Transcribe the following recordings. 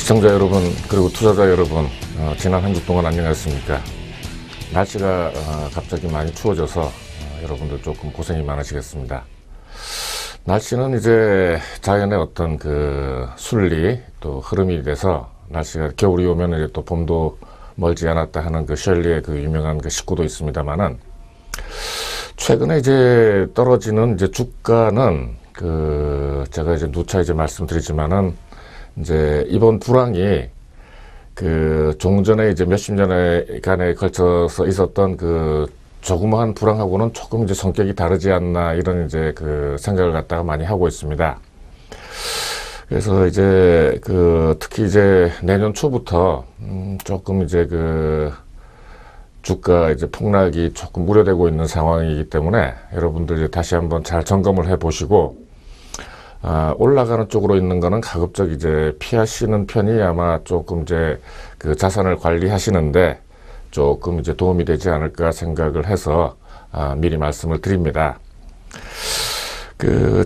시청자 여러분, 그리고 투자자 여러분, 지난 한 주 동안 안녕하셨습니까? 날씨가 갑자기 많이 추워져서 여러분들 조금 고생이 많으시겠습니다. 날씨는 이제 자연의 어떤 그 순리 또 흐름이 돼서 날씨가 겨울이 오면 이제 또 봄도 멀지 않았다 하는 그 셜리의 그 유명한 그 식구도 있습니다만은, 최근에 이제 떨어지는 이제 주가는 제가 이제 누차 이제 말씀드리지만은, 이제 이번 불황이 그 종전에 이제 몇십 년간에 걸쳐서 있었던 그 조그마한 불황하고는 조금 이제 성격이 다르지 않나, 이런 이제 그 생각을 갖다가 많이 하고 있습니다. 그래서 이제 특히 이제 내년 초부터 조금 이제 주가 이제 폭락이 조금 우려되고 있는 상황이기 때문에 여러분들이 다시 한번 잘 점검을 해 보시고, 올라가는 쪽으로 있는 거는 가급적 이제 피하시는 편이 아마 조금 이제 그 자산을 관리하시는데 조금 이제 도움이 되지 않을까 생각을 해서 미리 말씀을 드립니다.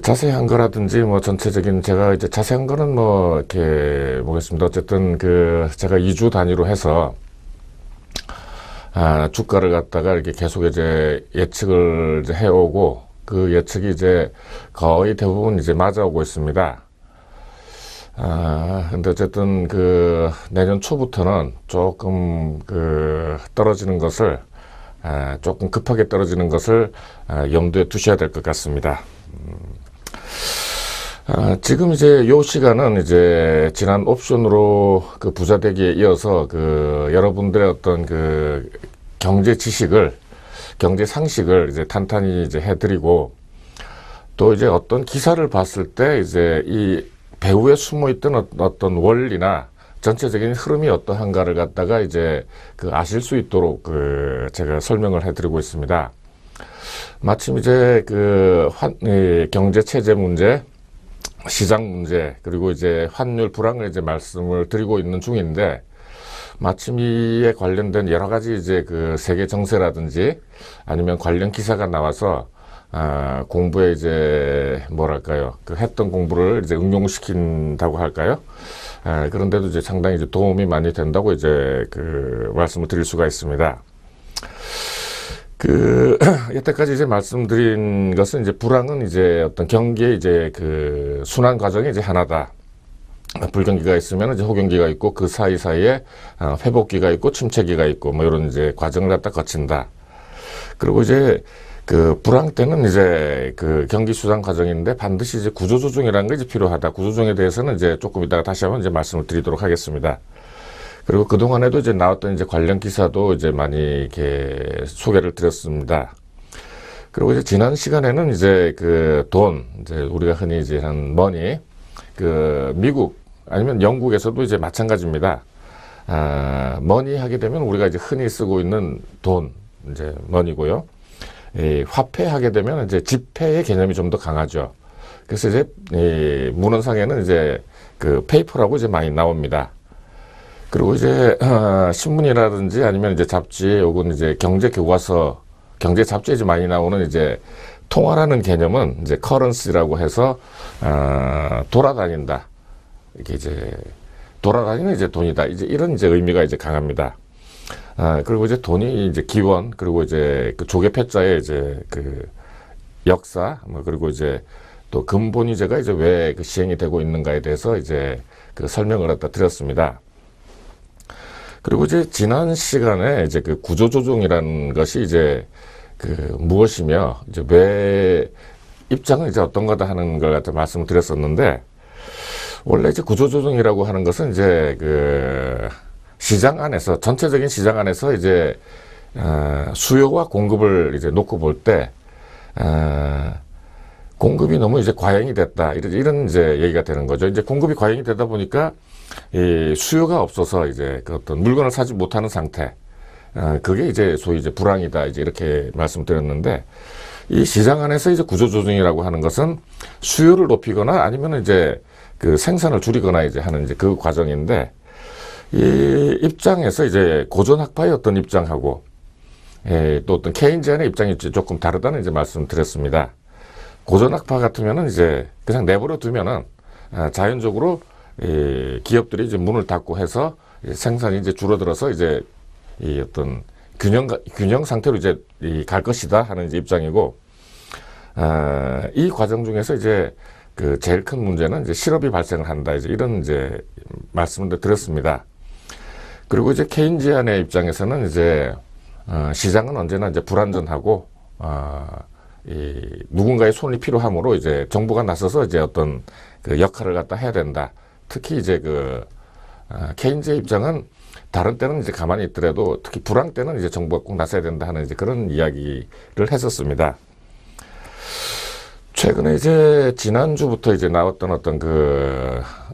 자세한 거라든지 뭐 전체적인, 제가 이제 자세한 거는 뭐 이렇게 보겠습니다. 어쨌든 제가 2주 단위로 해서 주가를 갖다가 이렇게 계속 이제 예측을 이제 해오고, 그 예측이 이제 거의 대부분 이제 맞아오고 있습니다. 근데 어쨌든 내년 초부터는 조금 떨어지는 것을, 조금 급하게 떨어지는 것을 염두에 두셔야 될 것 같습니다. 지금 이제 요 시간은 이제 지난 옵션으로 부자 되기에 이어서 여러분들의 어떤 경제 지식을, 경제 상식을 이제 탄탄히 이제 해드리고, 또 이제 어떤 기사를 봤을 때 이제 이 배후에 숨어 있던 어떤 원리나 전체적인 흐름이 어떠한가를 갖다가 이제 아실 수 있도록 제가 설명을 해드리고 있습니다. 마침 이제 경제 체제 문제, 시장 문제, 그리고 이제 환율 불황을 이제 말씀을 드리고 있는 중인데, 마침 이에 관련된 여러 가지 이제 세계 정세라든지 아니면 관련 기사가 나와서 공부에 이제 뭐랄까요, 했던 공부를 이제 응용시킨다고 할까요? 그런데도 이제 상당히 이제 도움이 많이 된다고 이제 말씀을 드릴 수가 있습니다. 여태까지 이제 말씀드린 것은, 이제 불황은 이제 어떤 경기의 이제 순환 과정이 이제 하나다. 불경기가 있으면 이제 호경기가 있고, 그 사이사이에 회복기가 있고 침체기가 있고, 뭐 이런 이제 과정을 갖다 거친다. 그리고 이제 불황 때는 이제 경기 수장 과정인데 반드시 이제 구조조정이라는 게 이제 필요하다. 구조조정에 대해서는 이제 조금 이따가 다시 한번 이제 말씀을 드리도록 하겠습니다. 그리고 그동안에도 이제 나왔던 이제 관련 기사도 이제 많이 이렇게 소개를 드렸습니다. 그리고 이제 지난 시간에는 이제 돈, 이제 우리가 흔히 이제 한 머니, 미국 아니면 영국에서도 이제 마찬가지입니다. 머니 하게 되면 우리가 이제 흔히 쓰고 있는 돈, 이제 머니고요. 화폐 하게 되면 이제 지폐의 개념이 좀 더 강하죠. 그래서 이제 문헌상에는 이제 페이퍼라고 이제 많이 나옵니다. 그리고 이제 신문이라든지 아니면 이제 잡지 혹은 이제 경제 교과서, 경제 잡지에 이제 많이 나오는 이제 통화라는 개념은 이제 커런시라고 해서 돌아다닌다. 이게 이제 돌아다니는 이제 돈이다. 이제 이런 이제 의미가 이제 강합니다. 그리고 이제 돈이 이제 기원, 그리고 이제 조개패자의 이제 역사, 뭐 그리고 이제 또 근본이제가 이제 왜 시행이 되고 있는가에 대해서 이제 설명을 갖다 드렸습니다. 그리고 이제 지난 시간에 이제 구조조정이라는 것이 이제 무엇이며, 이제 왜 입장은 이제 어떤 거다 하는 걸 갖다 말씀을 드렸었는데, 원래 이제 구조조정이라고 하는 것은 이제 시장 안에서, 전체적인 시장 안에서 이제 수요와 공급을 이제 놓고 볼 때, 공급이 너무 이제 과잉이 됐다, 이런 이제 얘기가 되는 거죠. 이제 공급이 과잉이 되다 보니까 이 수요가 없어서 이제 어떤 물건을 사지 못하는 상태, 그게 이제 소위 이제 불황이다, 이제 이렇게 말씀드렸는데, 이 시장 안에서 이제 구조조정이라고 하는 것은 수요를 높이거나 아니면 이제 생산을 줄이거나 이제 하는 이제 그 과정인데, 이 입장에서 이제 고전학파의 어떤 입장하고 또 어떤 케인지안의 입장이 조금 다르다는 이제 말씀드렸습니다. 고전학파 같으면은 이제 그냥 내버려 두면은 자연적으로 기업들이 이제 문을 닫고 해서 생산이 이제 줄어들어서 이제 이 어떤 균형 상태로 이제 갈 것이다 하는 이제 입장이고, 이 과정 중에서 이제 그 제일 큰 문제는 이제 실업이 발생을 한다, 이제 이런 이제 말씀을 드렸습니다. 그리고 이제 케인지안의 입장에서는 이제 시장은 언제나 이제 불안전하고 누군가의 손이 필요하므로 이제 정부가 나서서 이제 어떤 그 역할을 갖다 해야 된다. 특히 이제 그 케인즈의 입장은 다른 때는 이제 가만히 있더라도 특히 불황 때는 이제 정부가 꼭 나서야 된다 하는 이제 그런 이야기를 했었습니다. 최근에 이제 지난주부터 이제 나왔던 어떤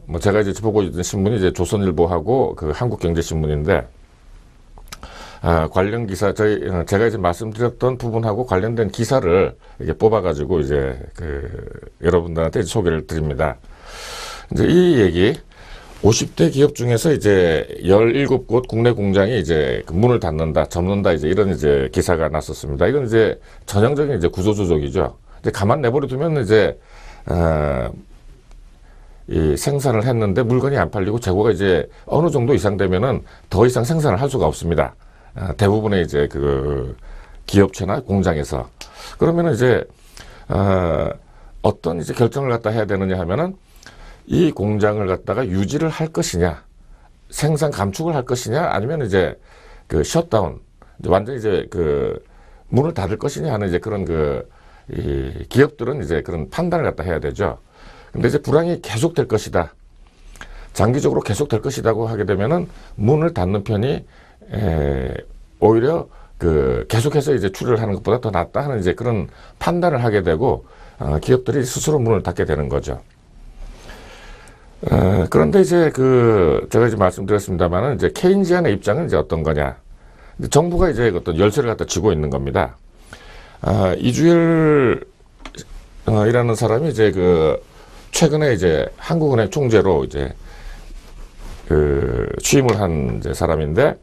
뭐 제가 이제 보고 있던 신문이 이제 조선일보하고 그 한국경제신문인데, 관련 기사, 제가 이제 말씀드렸던 부분하고 관련된 기사를 이렇게 뽑아가지고 이제 여러분들한테 이제 소개를 드립니다. 이제 이 얘기, 50대 기업 중에서 이제 17곳 국내 공장이 이제 문을 닫는다, 접는다, 이제 이런 이제 기사가 났었습니다. 이건 이제 전형적인 이제 구조조정이죠. 이제 가만 내버려 두면 이제, 이 생산을 했는데 물건이 안 팔리고 재고가 이제 어느 정도 이상 되면은 더 이상 생산을 할 수가 없습니다. 대부분의 이제 그 기업체나 공장에서. 그러면은 이제, 어떤 이제 결정을 갖다 해야 되느냐 하면은 이 공장을 갖다가 유지를 할 것이냐, 생산 감축을 할 것이냐, 아니면 이제 그 셧다운, 완전히 이제 그 문을 닫을 것이냐 하는 이제 그런 이 기업들은 이제 그런 판단을 갖다 해야 되죠. 근데 이제 불황이 계속될 것이다, 장기적으로 계속될 것이라고 하게 되면은 문을 닫는 편이 오히려 계속해서 이제 출혈을 하는 것보다 더 낫다 하는 이제 그런 판단을 하게 되고, 기업들이 스스로 문을 닫게 되는 거죠. 그런데 이제 제가 이제 말씀드렸습니다만은 이제 케인지안의 입장은 이제 어떤 거냐. 정부가 이제 어떤 열쇠를 갖다 쥐고 있는 겁니다. 이주열, 이라는 사람이 이제 최근에 이제 한국은행 총재로 이제 취임을 한 이제 사람인데,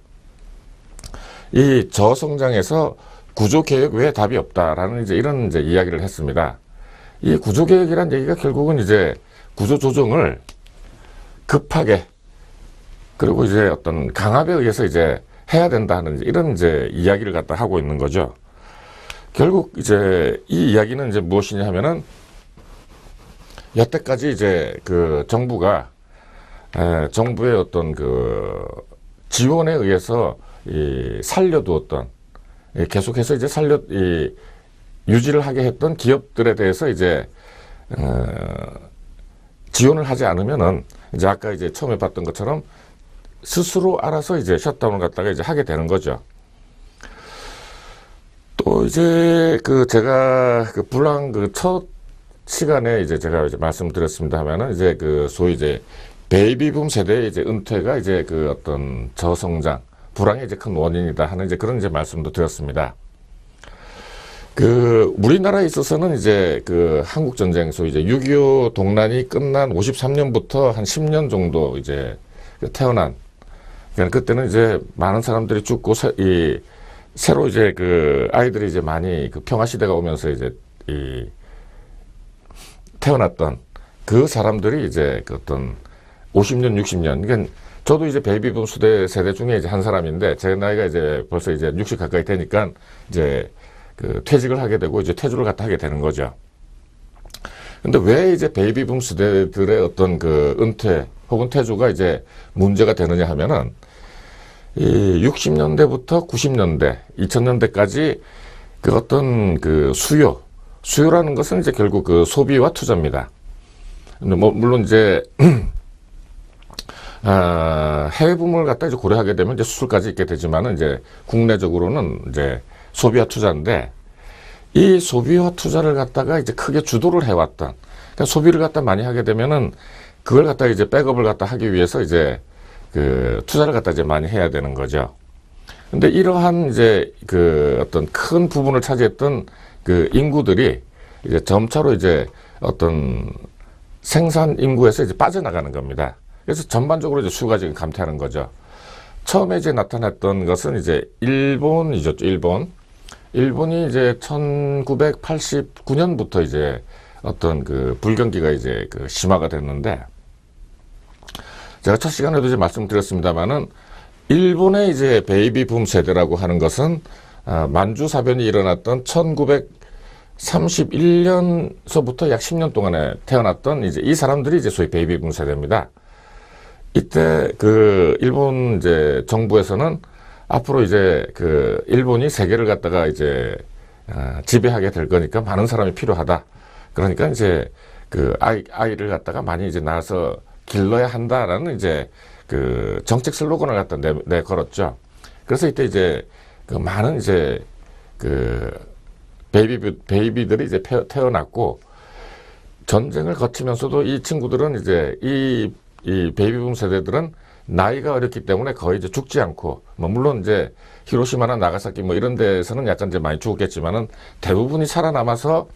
이 저성장에서 구조개혁 외에 답이 없다라는 이제 이런 이제 이야기를 했습니다. 이 구조개혁이란 얘기가 결국은 이제 구조조정을 급하게, 그리고 이제 어떤 강압에 의해서 이제 해야 된다는 이런 이제 이야기를 갖다 하고 있는 거죠. 결국 이제 이 이야기는 이제 무엇이냐 하면은, 여태까지 이제 정부가, 정부의 어떤 지원에 의해서 살려두었던, 계속해서 이제 유지를 하게 했던 기업들에 대해서 이제, 지원을 하지 않으면은, 이제 아까 이제 처음에 봤던 것처럼 스스로 알아서 이제 셧다운을 갖다가 이제 하게 되는 거죠. 또 이제 제가 불황 첫 시간에 이제 제가 이제 말씀드렸습니다 하면은 이제 소위 이제 베이비붐 세대의 이제 은퇴가 이제 어떤 저성장, 불황의 이제 큰 원인이다 하는 이제 그런 이제 말씀도 드렸습니다. 우리나라에 있어서는 이제 한국전쟁, 소위 이제 6.25 동란이 끝난 53년부터 한 10년 정도 이제 태어난, 그러니까 그때는 이제 많은 사람들이 죽고, 새로 이제 아이들이 이제 많이 평화시대가 오면서 이제 태어났던 그 사람들이 이제 어떤 50년, 60년, 그러니까 저도 이제 베이비붐 세대 중에 이제 한 사람인데, 제 나이가 이제 벌써 이제 60 가까이 되니까 이제 퇴직을 하게 되고 이제 퇴주를 갖다 하게 되는 거죠. 근데 왜 이제 베이비붐 세대들의 어떤 은퇴 혹은 퇴주가 이제 문제가 되느냐 하면은, 이 60년대부터 90년대, 2000년대까지 어떤 수요라는 것은 이제 결국 소비와 투자입니다. 근데 물론 이제, 해외 붐을 갖다 이제 고려하게 되면 이제 수출까지 있게 되지만은 이제 국내적으로는 이제 소비와 투자인데, 이 소비와 투자를 갖다가 이제 크게 주도를 해왔던, 그러니까 소비를 갖다 많이 하게 되면은 그걸 갖다 이제 백업을 갖다 하기 위해서 이제 투자를 갖다 이제 많이 해야 되는 거죠. 근데 이러한 이제 어떤 큰 부분을 차지했던 인구들이 이제 점차로 이제 어떤 생산 인구에서 이제 빠져나가는 겁니다. 그래서 전반적으로 이제 수요가 지금 감퇴하는 거죠. 처음에 이제 나타났던 것은 이제 일본이죠. 일본이 이제 1989년부터 이제 어떤 불경기가 이제 심화가 됐는데, 제가 첫 시간에도 이제 말씀드렸습니다만은 일본의 이제 베이비 붐 세대라고 하는 것은 만주 사변이 일어났던 1931년서부터 약 10년 동안에 태어났던 이제 이 사람들이 이제 소위 베이비 붐 세대입니다. 이때 그 일본 이제 정부에서는 앞으로 이제 그 일본이 세계를 갖다가 이제 지배하게 될 거니까 많은 사람이 필요하다. 그러니까 이제 그 아이를 갖다가 많이 이제 낳아서 길러야 한다라는 이제 그 정책 슬로건을 갖다 내걸었죠. 그래서 이때 이제 그 많은 이제 그 베이비들이 이제 태어났고, 전쟁을 거치면서도 이 친구들은 이제 이 베이비붐 세대들은 나이가 어렸기 때문에 거의 이제 죽지 않고, 뭐 물론 이제 히로시마나 나가사키 뭐 이런 데서는 약간 이제 많이 죽었겠지만은 대부분이 살아남아서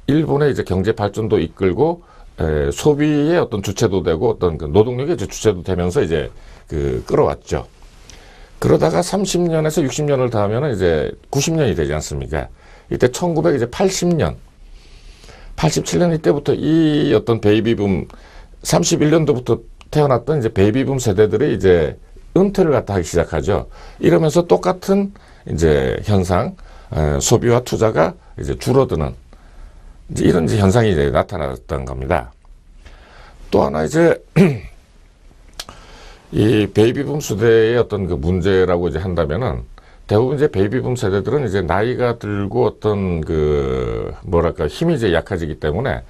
일본의 이제 경제 발전도 이끌고 소비의 어떤 주체도 되고 어떤 그 노동력의 주체도 되면서 이제 그 끌어왔죠. 그러다가 30년에서 60년을 다 하면은 이제 90년이 되지 않습니까? 이때 1980년, 87년 이때부터 이 어떤 베이비붐 31년도부터 태어났던 이제 베이비붐 세대들이 이제 은퇴를 갖다 하기 시작하죠. 이러면서 똑같은 이제 현상, 소비와 투자가 이제 줄어드는 이제 이런 이제 현상이 이제 나타났던 겁니다. 또 하나 이제 이 베이비붐 세대의 어떤 그 문제라고 이제 한다면은, 대부분 이제 베이비붐 세대들은 이제 나이가 들고 어떤 그 뭐랄까 힘이 이제 약해지기 때문에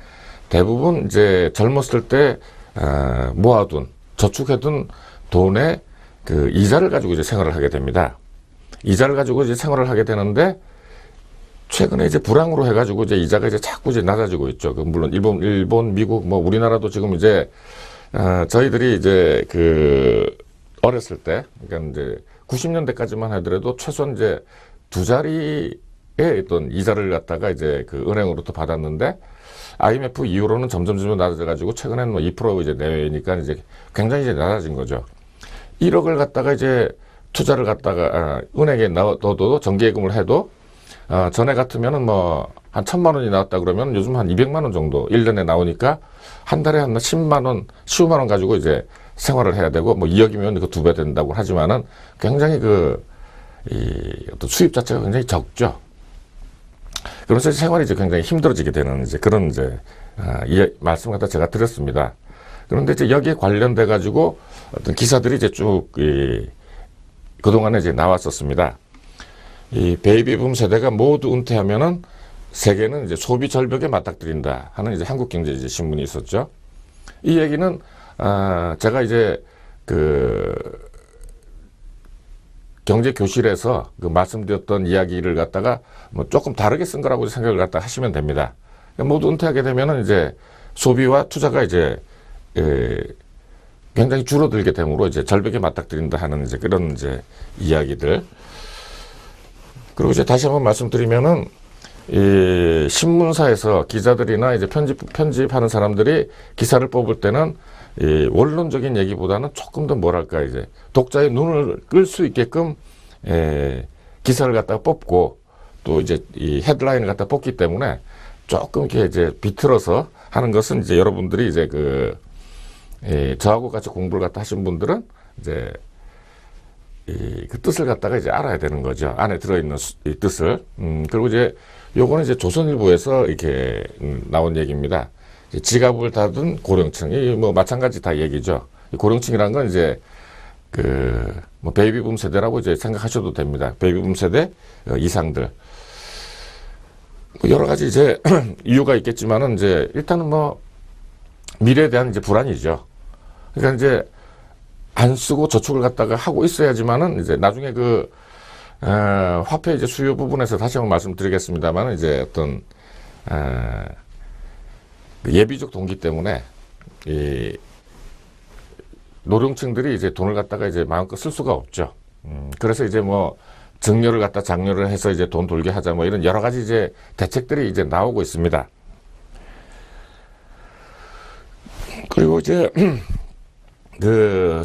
대부분 이제 젊었을 때 모아둔 저축해둔 돈의 그 이자를 가지고 이제 생활을 하게 됩니다. 이자를 가지고 이제 생활을 하게 되는데, 최근에 이제 불황으로 해가지고 이제 이자가 이제 자꾸 이제 낮아지고 있죠. 물론 일본, 미국, 뭐 우리나라도 지금 이제 저희들이 이제 그 어렸을 때, 그러니까 이제 90년대까지만 하더라도 최소한 이제 두 자리의 어떤 이자를 갖다가 이제 그 은행으로부터 받았는데, IMF 이후로는 점점 낮아져가지고 최근에는 뭐 2% 이제 내외니까 이제 굉장히 이제 낮아진 거죠. 1억을 갖다가 이제 투자를 갖다가 은행에 넣어도 정기예금을 해도 전에 같으면은 뭐 한 1,000만 원이 나왔다 그러면 요즘 한 200만 원 정도 1년에 나오니까 한 달에 한 10만 원, 15만 원 가지고 이제 생활을 해야 되고, 뭐 2억이면 그 2배 된다고 하지만은 굉장히 이 어떤 수입 자체가 굉장히 적죠. 그래서 생활이 이제 굉장히 힘들어지게 되는 이제 그런 이제 이 말씀을 갖다 제가 드렸습니다. 그런데 이제 여기에 관련돼 가지고 어떤 기사들이 이제 쭉 그동안에 이제 나왔었습니다. 이 베이비붐 세대가 모두 은퇴하면은 세계는 이제 소비 절벽에 맞닥뜨린다 하는 이제 한국경제 신문이 있었죠. 이 얘기는 제가 이제 그 경제교실에서 그 말씀드렸던 이야기를 갖다가 뭐 조금 다르게 쓴 거라고 생각을 갖다 하시면 됩니다. 모두 은퇴하게 되면은 이제 소비와 투자가 이제 굉장히 줄어들게 되므로 이제 절벽에 맞닥뜨린다 하는 이제 그런 이제 이야기들. 그리고 이제 다시 한번 말씀드리면은 이 신문사에서 기자들이나 이제 편집하는 사람들이 기사를 뽑을 때는 이 원론적인 얘기보다는 조금 더 뭐랄까 이제 독자의 눈을 끌 수 있게끔 기사를 갖다가 뽑고, 또 이제 이 헤드라인을 갖다 뽑기 때문에 조금 이렇게 이제 비틀어서 하는 것은 이제 여러분들이 이제 저하고 같이 공부를 갖다 하신 분들은 이제 그 뜻을 갖다가 이제 알아야 되는 거죠. 안에 들어있는 이 뜻을. 그리고 이제 요거는 이제 조선일보에서 이렇게 나온 얘기입니다. 지갑을 닫은 고령층, 이 뭐 마찬가지 다 얘기죠. 고령층이란 건 이제 뭐 베이비붐 세대라고 이제 생각하셔도 됩니다. 베이비붐 세대 이상들. 여러 가지 이제 이유가 있겠지만은 이제 일단은 뭐 미래에 대한 이제 불안이죠. 그러니까 이제 안 쓰고 저축을 갖다가 하고 있어야지만은 이제 나중에 화폐 이제 수요 부분에서 다시 한번 말씀드리겠습니다만은 이제 어떤 예비적 동기 때문에 이 노령층들이 이제 돈을 갖다가 이제 마음껏 쓸 수가 없죠. 그래서 이제 뭐 증여를 갖다 장려를 해서 이제 돈 돌게 하자 뭐 이런 여러 가지 이제 대책들이 이제 나오고 있습니다. 그리고 이제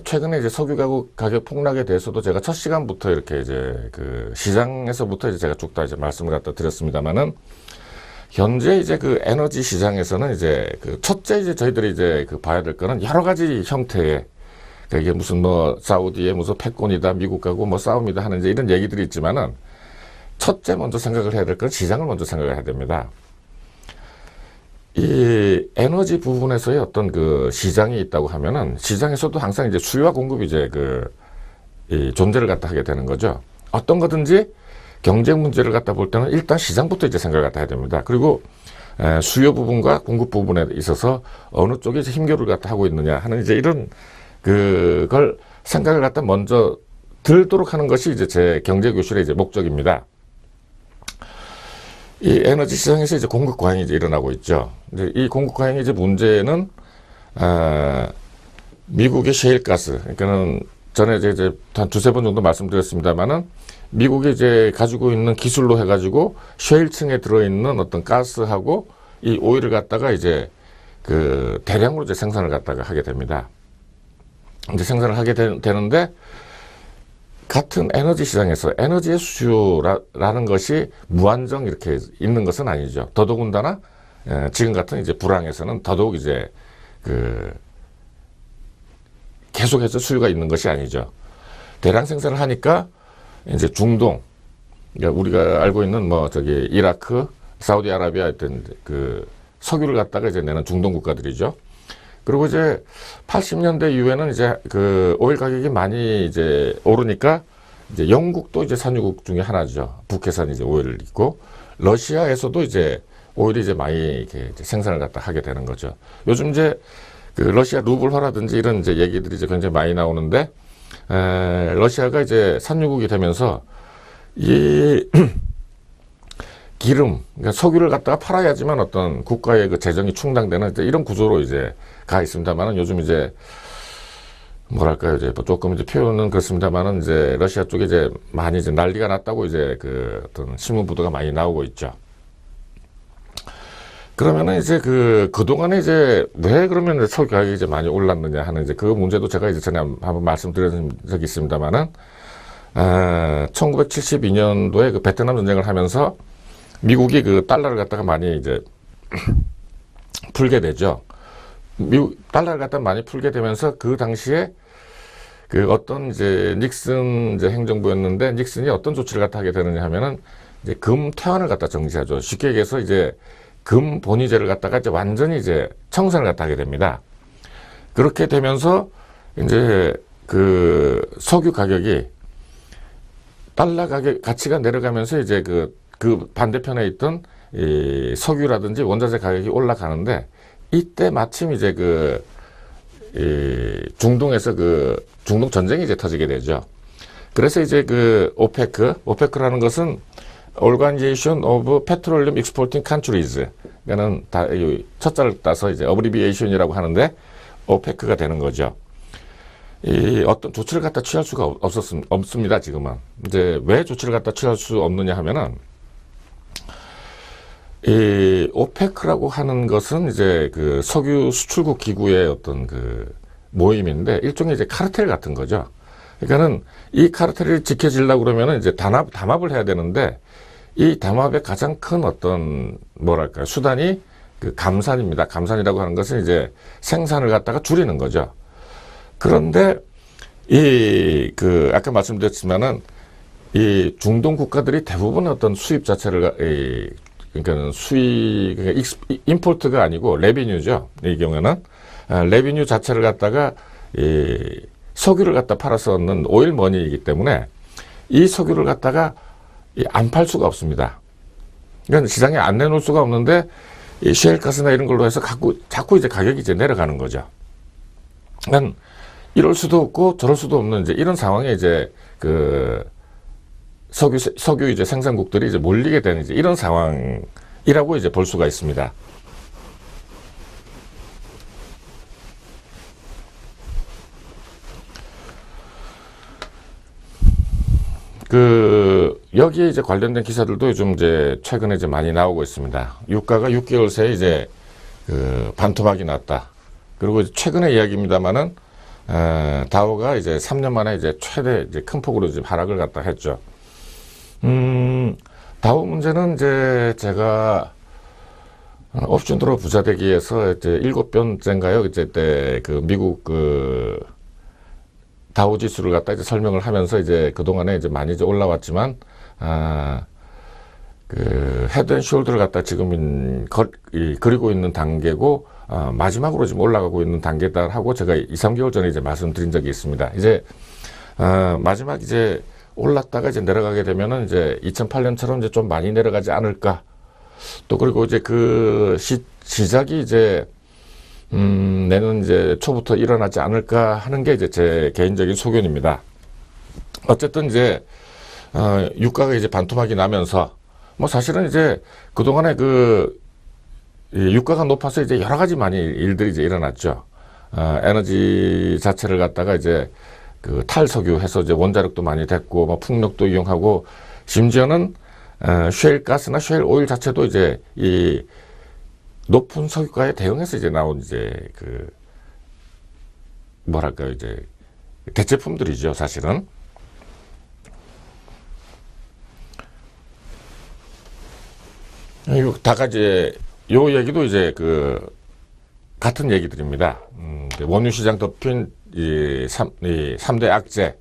최근에 이제 석유 가격 폭락에 대해서도 제가 첫 시간부터 이렇게 이제 시장에서부터 이제 제가 쭉 다 이제 말씀을 갖다 드렸습니다만은, 현재 이제 그 에너지 시장에서는 이제 그 첫째 이제 저희들이 이제 그 봐야 될 거는 여러 가지 형태의, 그러니까 이게 무슨 뭐 사우디의 무슨 패권이다, 미국하고 뭐 싸움이다 하는 이제 이런 얘기들이 있지만은, 첫째 먼저 생각을 해야 될 건 시장을 먼저 생각을 해야 됩니다. 이 에너지 부분에서의 어떤 그 시장이 있다고 하면은, 시장에서도 항상 이제 수요와 공급이 이제 이 존재를 갖다 하게 되는 거죠. 어떤 거든지 경쟁 문제를 갖다 볼 때는 일단 시장부터 이제 생각을 갖다 해야 됩니다. 그리고 수요 부분과 공급 부분에 있어서 어느 쪽에 이제 힘겨루를 갖다 하고 있느냐 하는 이제 이런 그걸 생각을 갖다 먼저 들도록 하는 것이 이제 제 경제 교실의 이제 목적입니다. 이 에너지 시장에서 이제 공급 과잉이 이제 일어나고 있죠. 이제 이 공급 과잉의 이제 문제는 미국의 셰일가스, 그러니까는 전에 이제 한 두세 번 정도 말씀드렸습니다만은, 미국이 이제 가지고 있는 기술로 해가지고 셰일층에 들어있는 어떤 가스하고 이 오일을 갖다가 이제 그 대량으로 이제 생산을 갖다가 하게 됩니다. 이제 생산을 하게 되는데, 같은 에너지 시장에서 에너지의 수요라는 것이 무한정 이렇게 있는 것은 아니죠. 더더군다나 지금 같은 이제 불황에서는 더더욱 이제 계속해서 수요가 있는 것이 아니죠. 대량 생산을 하니까 이제 중동, 그러니까 우리가 알고 있는 뭐 저기 이라크, 사우디아라비아 했던 그 석유를 갖다가 이제 내는 중동 국가들이죠. 그리고 이제 80년대 이후에는 이제 그 오일 가격이 많이 이제 오르니까, 이제 영국도 이제 산유국 중에 하나죠. 북해산 이제 오일을 있고, 러시아에서도 이제 오일이 이제 많이 이렇게 이제 생산을 갖다 하게 되는 거죠. 요즘 이제 그 러시아 루블화라든지 이런 이제 얘기들이 이제 굉장히 많이 나오는데, 러시아가 이제 산유국이 되면서 이 기름, 그러니까 석유를 갖다가 팔아야지만 어떤 국가의 그 재정이 충당되는 이런 구조로 이제 가 있습니다만은, 요즘 이제 뭐랄까요, 이제 조금 이제 표현은 그렇습니다만은, 이제 러시아 쪽에 이제 많이 이제 난리가 났다고 이제 그 어떤 신문 보도가 많이 나오고 있죠. 그러면은 이제 그동안에 이제 왜 그러면 석유 가격이 이제 많이 올랐느냐 하는 이제 그 문제도 제가 이제 전에 한번 말씀드린 적이 있습니다만은, 1972년도에 그 베트남 전쟁을 하면서 미국이 그 달러를 갖다가 많이 이제 풀게 되죠. 미국 달러를 갖다 많이 풀게 되면서, 그 당시에 그 어떤 이제 닉슨 이제 행정부였는데, 닉슨이 어떤 조치를 갖다 하게 되느냐 하면은, 이제 금 퇴환을 갖다 정지하죠. 쉽게 얘기해서 이제 금 본위제를 갖다가 이제 완전히 이제 청산을 갖다 하게 됩니다. 그렇게 되면서 이제 그 석유 가격이, 달러 가격 가치가 내려가면서 이제 그 반대편에 있던 이 석유라든지 원자재 가격이 올라가는데, 이때 마침 이제 이 중동에서 중동 전쟁이 이제 터지게 되죠. 그래서 이제 오페크라는 것은 Organization of Petroleum Exporting Countries, 그러니까는 첫 자를 따서 이제 어브리비에이션이라고 하는데, 오페크가 되는 거죠. 이 어떤 조치를 갖다 취할 수가 없습니다, 지금은. 이제 왜 조치를 갖다 취할 수 없느냐 하면은, 이 오페크라고 하는 것은 이제 그 석유 수출국 기구의 어떤 그 모임인데, 일종의 이제 카르텔 같은 거죠. 그러니까는 이 카르텔이 지켜지려고 그러면은 이제 담합을 해야 되는데, 이 담합의 가장 큰 어떤 뭐랄까 수단이 그 감산입니다. 감산이라고 하는 것은 이제 생산을 갖다가 줄이는 거죠. 그런데 아까 말씀드렸지만은, 이 중동 국가들이 대부분 어떤 수입 자체를 그러니까 그러니까 임포트가 아니고 레비뉴죠. 이 경우에는 레비뉴 자체를 갖다가 이 석유를 갖다 팔아서 얻는 오일 머니이기 때문에, 이 석유를 갖다가 안 팔 수가 없습니다. 그러니까 시장에 안 내놓을 수가 없는데, 이 셰일가스나 이런 걸로 해서 자꾸 이제 가격이 이제 내려가는 거죠. 그러니까 이럴 수도 없고 저럴 수도 없는 이제 이런 상황에 이제 석유 이제 생산국들이 이제 몰리게 되는 이제 이런 상황이라고 이제 볼 수가 있습니다. 여기에 이제 관련된 기사들도 요즘 이제 최근에 이제 많이 나오고 있습니다. 유가가 6개월 새에 이제 반토막이 났다. 그리고 최근의 이야기입니다만은, 다우가 이제 3년 만에 이제 최대 이제 큰 폭으로 이제 하락을 갖다 했죠. 다우 문제는 이제 제가 옵션 드로 부자 되기 위해서 이제 7번째인가요? 이제 때 그 미국 그 다우 지수를 갖다 이제 설명을 하면서 이제 그동안에 이제 많이 이제 올라왔지만, 그 헤드 앤 숄더를 갖다 지금 그리고 있는 단계고, 마지막으로 지금 올라가고 있는 단계다 하고 제가 2, 3개월 전에 이제 말씀드린 적이 있습니다. 이제, 마지막 이제 올랐다가 이제 내려가게 되면은 이제 2008년처럼 이제 좀 많이 내려가지 않을까. 또 그리고 이제 그 시작이 이제 내년 이제 초부터 일어나지 않을까 하는 게 이제 제 개인적인 소견입니다. 어쨌든 이제 유가가 이제 반토막이 나면서 뭐 사실은 이제 그동안에 그 유가가 높아서 이제 여러 가지 많이 일들이 이제 일어났죠. 에너지 자체를 갖다가 이제 그 탈석유 해서 이제 원자력도 많이 됐고 뭐 풍력도 이용하고 심지어는 셰일 가스나 셰일 오일 자체도 이제 이 높은 석유가에 대응해서 이제 나온 이제 그 뭐랄까요 이제 대체품들이죠 사실은. 다가 이제 요 얘기도 이제 그 같은 얘기들입니다. 원유 시장 덮인 이 3대 악재.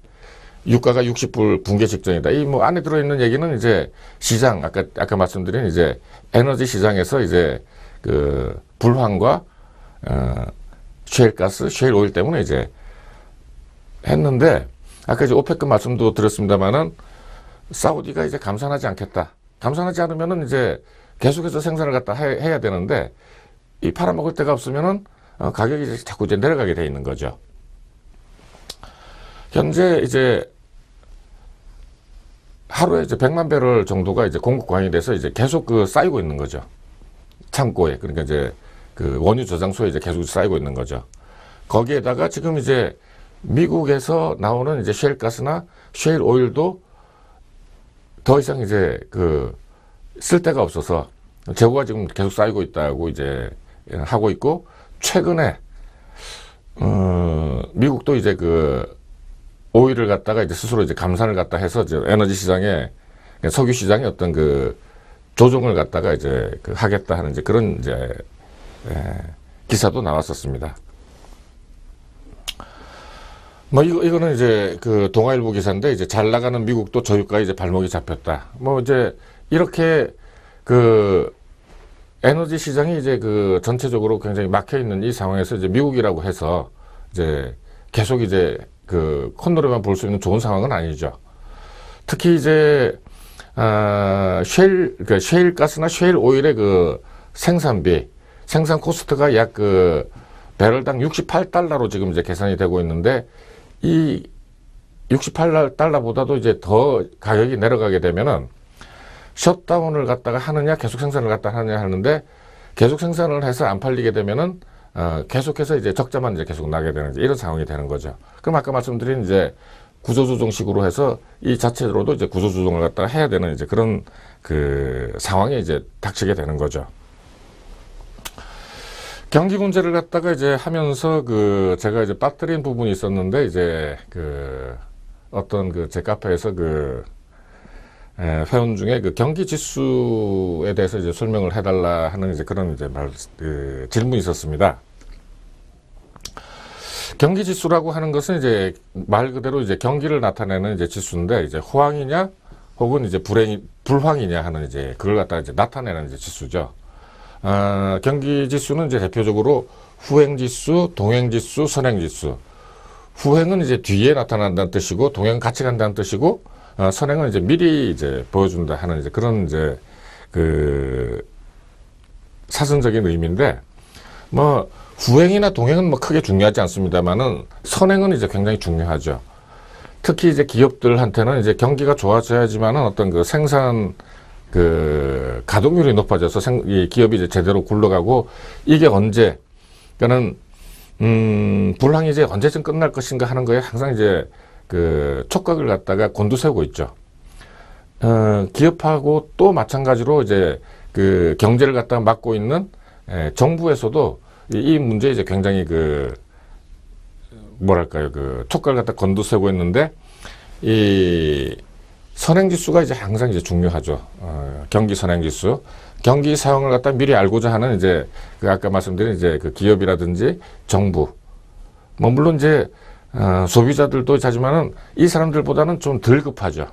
유가가 60불 붕괴 직전이다. 이 뭐 안에 들어있는 얘기는 이제 시장, 아까 말씀드린 이제 에너지 시장에서 이제 그 불황과, 셰일 가스, 셰일 오일 때문에 이제 했는데, 아까 이제 오페크 말씀도 드렸습니다만은, 사우디가 이제 감산하지 않겠다. 감산하지 않으면은 이제 계속해서 생산을 갖다 해야 되는데, 이 팔아먹을 데가 없으면은, 가격이 이제 자꾸 이제 내려가게 돼 있는 거죠. 현재 이제 하루에 이제 100만 배럴 정도가 이제 공급 과잉이 돼서 이제 계속 그 쌓이고 있는 거죠. 창고에. 그러니까 이제 그 원유 저장소에 이제 계속 쌓이고 있는 거죠. 거기에다가 지금 이제 미국에서 나오는 이제 셰일 가스나 셰일 오일도 더 이상 이제 그 쓸 데가 없어서 재고가 지금 계속 쌓이고 있다고 이제 하고 있고, 최근에 미국도 이제 그 오일을 갖다가 이제 스스로 이제 감산을 갖다 해서 이제 에너지 시장에, 석유 시장에 어떤 그 조정을 갖다가 이제 그 하겠다 하는 이제 그런 이제 기사도 나왔었습니다. 뭐 이거는 이제 그 동아일보 기사인데, 이제 잘 나가는 미국도 저유가에 이제 발목이 잡혔다. 뭐 이제 이렇게 그 에너지 시장이 이제 그 전체적으로 굉장히 막혀 있는 이 상황에서 이제 미국이라고 해서 이제 계속 이제 그 콧노래만 볼 수 있는 좋은 상황은 아니죠. 특히 이제 셰일 가스나 셰일 오일의 그 생산비, 생산 코스트가 약 그 배럴당 68달러로 지금 이제 계산이 되고 있는데, 이 68달러보다도 이제 더 가격이 내려가게 되면은 셧다운을 갖다가 하느냐 계속 생산을 갖다 하느냐 하는데, 계속 생산을 해서 안 팔리게 되면은 계속해서 이제 적자만 이제 계속 나게 되는 이런 상황이 되는 거죠. 그럼 아까 말씀드린 이제 구조조정식으로 해서 이 자체로도 이제 구조조정을 갖다가 해야 되는 이제 그런 그 상황에 이제 닥치게 되는 거죠. 경기 문제를 갖다가 이제 하면서 그 제가 이제 빠뜨린 부분이 있었는데, 이제 그 어떤 그 제 카페에서 그 회원 중에 그 경기 지수에 대해서 이제 설명을 해달라 하는 이제 그런 이제 질문이 있었습니다. 경기 지수라고 하는 것은 이제 말 그대로 이제 경기를 나타내는 이제 지수인데, 이제 호황이냐 혹은 이제 불황이냐 하는 이제 그걸 갖다가 이제 나타내는 이제 지수죠. 경기 지수는 이제 대표적으로 후행 지수, 동행 지수, 선행 지수. 후행은 이제 뒤에 나타난다는 뜻이고, 동행은 같이 간다는 뜻이고, 선행은 이제 미리 이제 보여준다 하는 이제 그런 이제 그 사전적인 의미인데, 뭐 후행이나 동행은 뭐 크게 중요하지 않습니다만은 선행은 이제 굉장히 중요하죠. 특히 이제 기업들한테는 이제 경기가 좋아져야지만은 어떤 그 생산 그 가동률이 높아져서 이 기업이 이제 제대로 굴러가고, 이게 언제, 그러니까는 불황이 이제 언제쯤 끝날 것인가 하는 거에 항상 이제 그 촉각을 갖다가 곤두세우고 있죠. 기업하고 또 마찬가지로 이제 그 경제를 갖다가 맡고 있는 정부에서도 이 문제에 이제 굉장히 그 뭐랄까요, 그 촉각을 갖다 곤두세우고 있는데, 이 선행지수가 이제 항상 이제 중요하죠. 경기 선행지수. 경기 상황을 갖다 미리 알고자 하는 이제 그 아까 말씀드린 이제 그 기업이라든지 정부. 뭐 물론 이제 소비자들도 하지만은 이 사람들보다는 좀 덜 급하죠.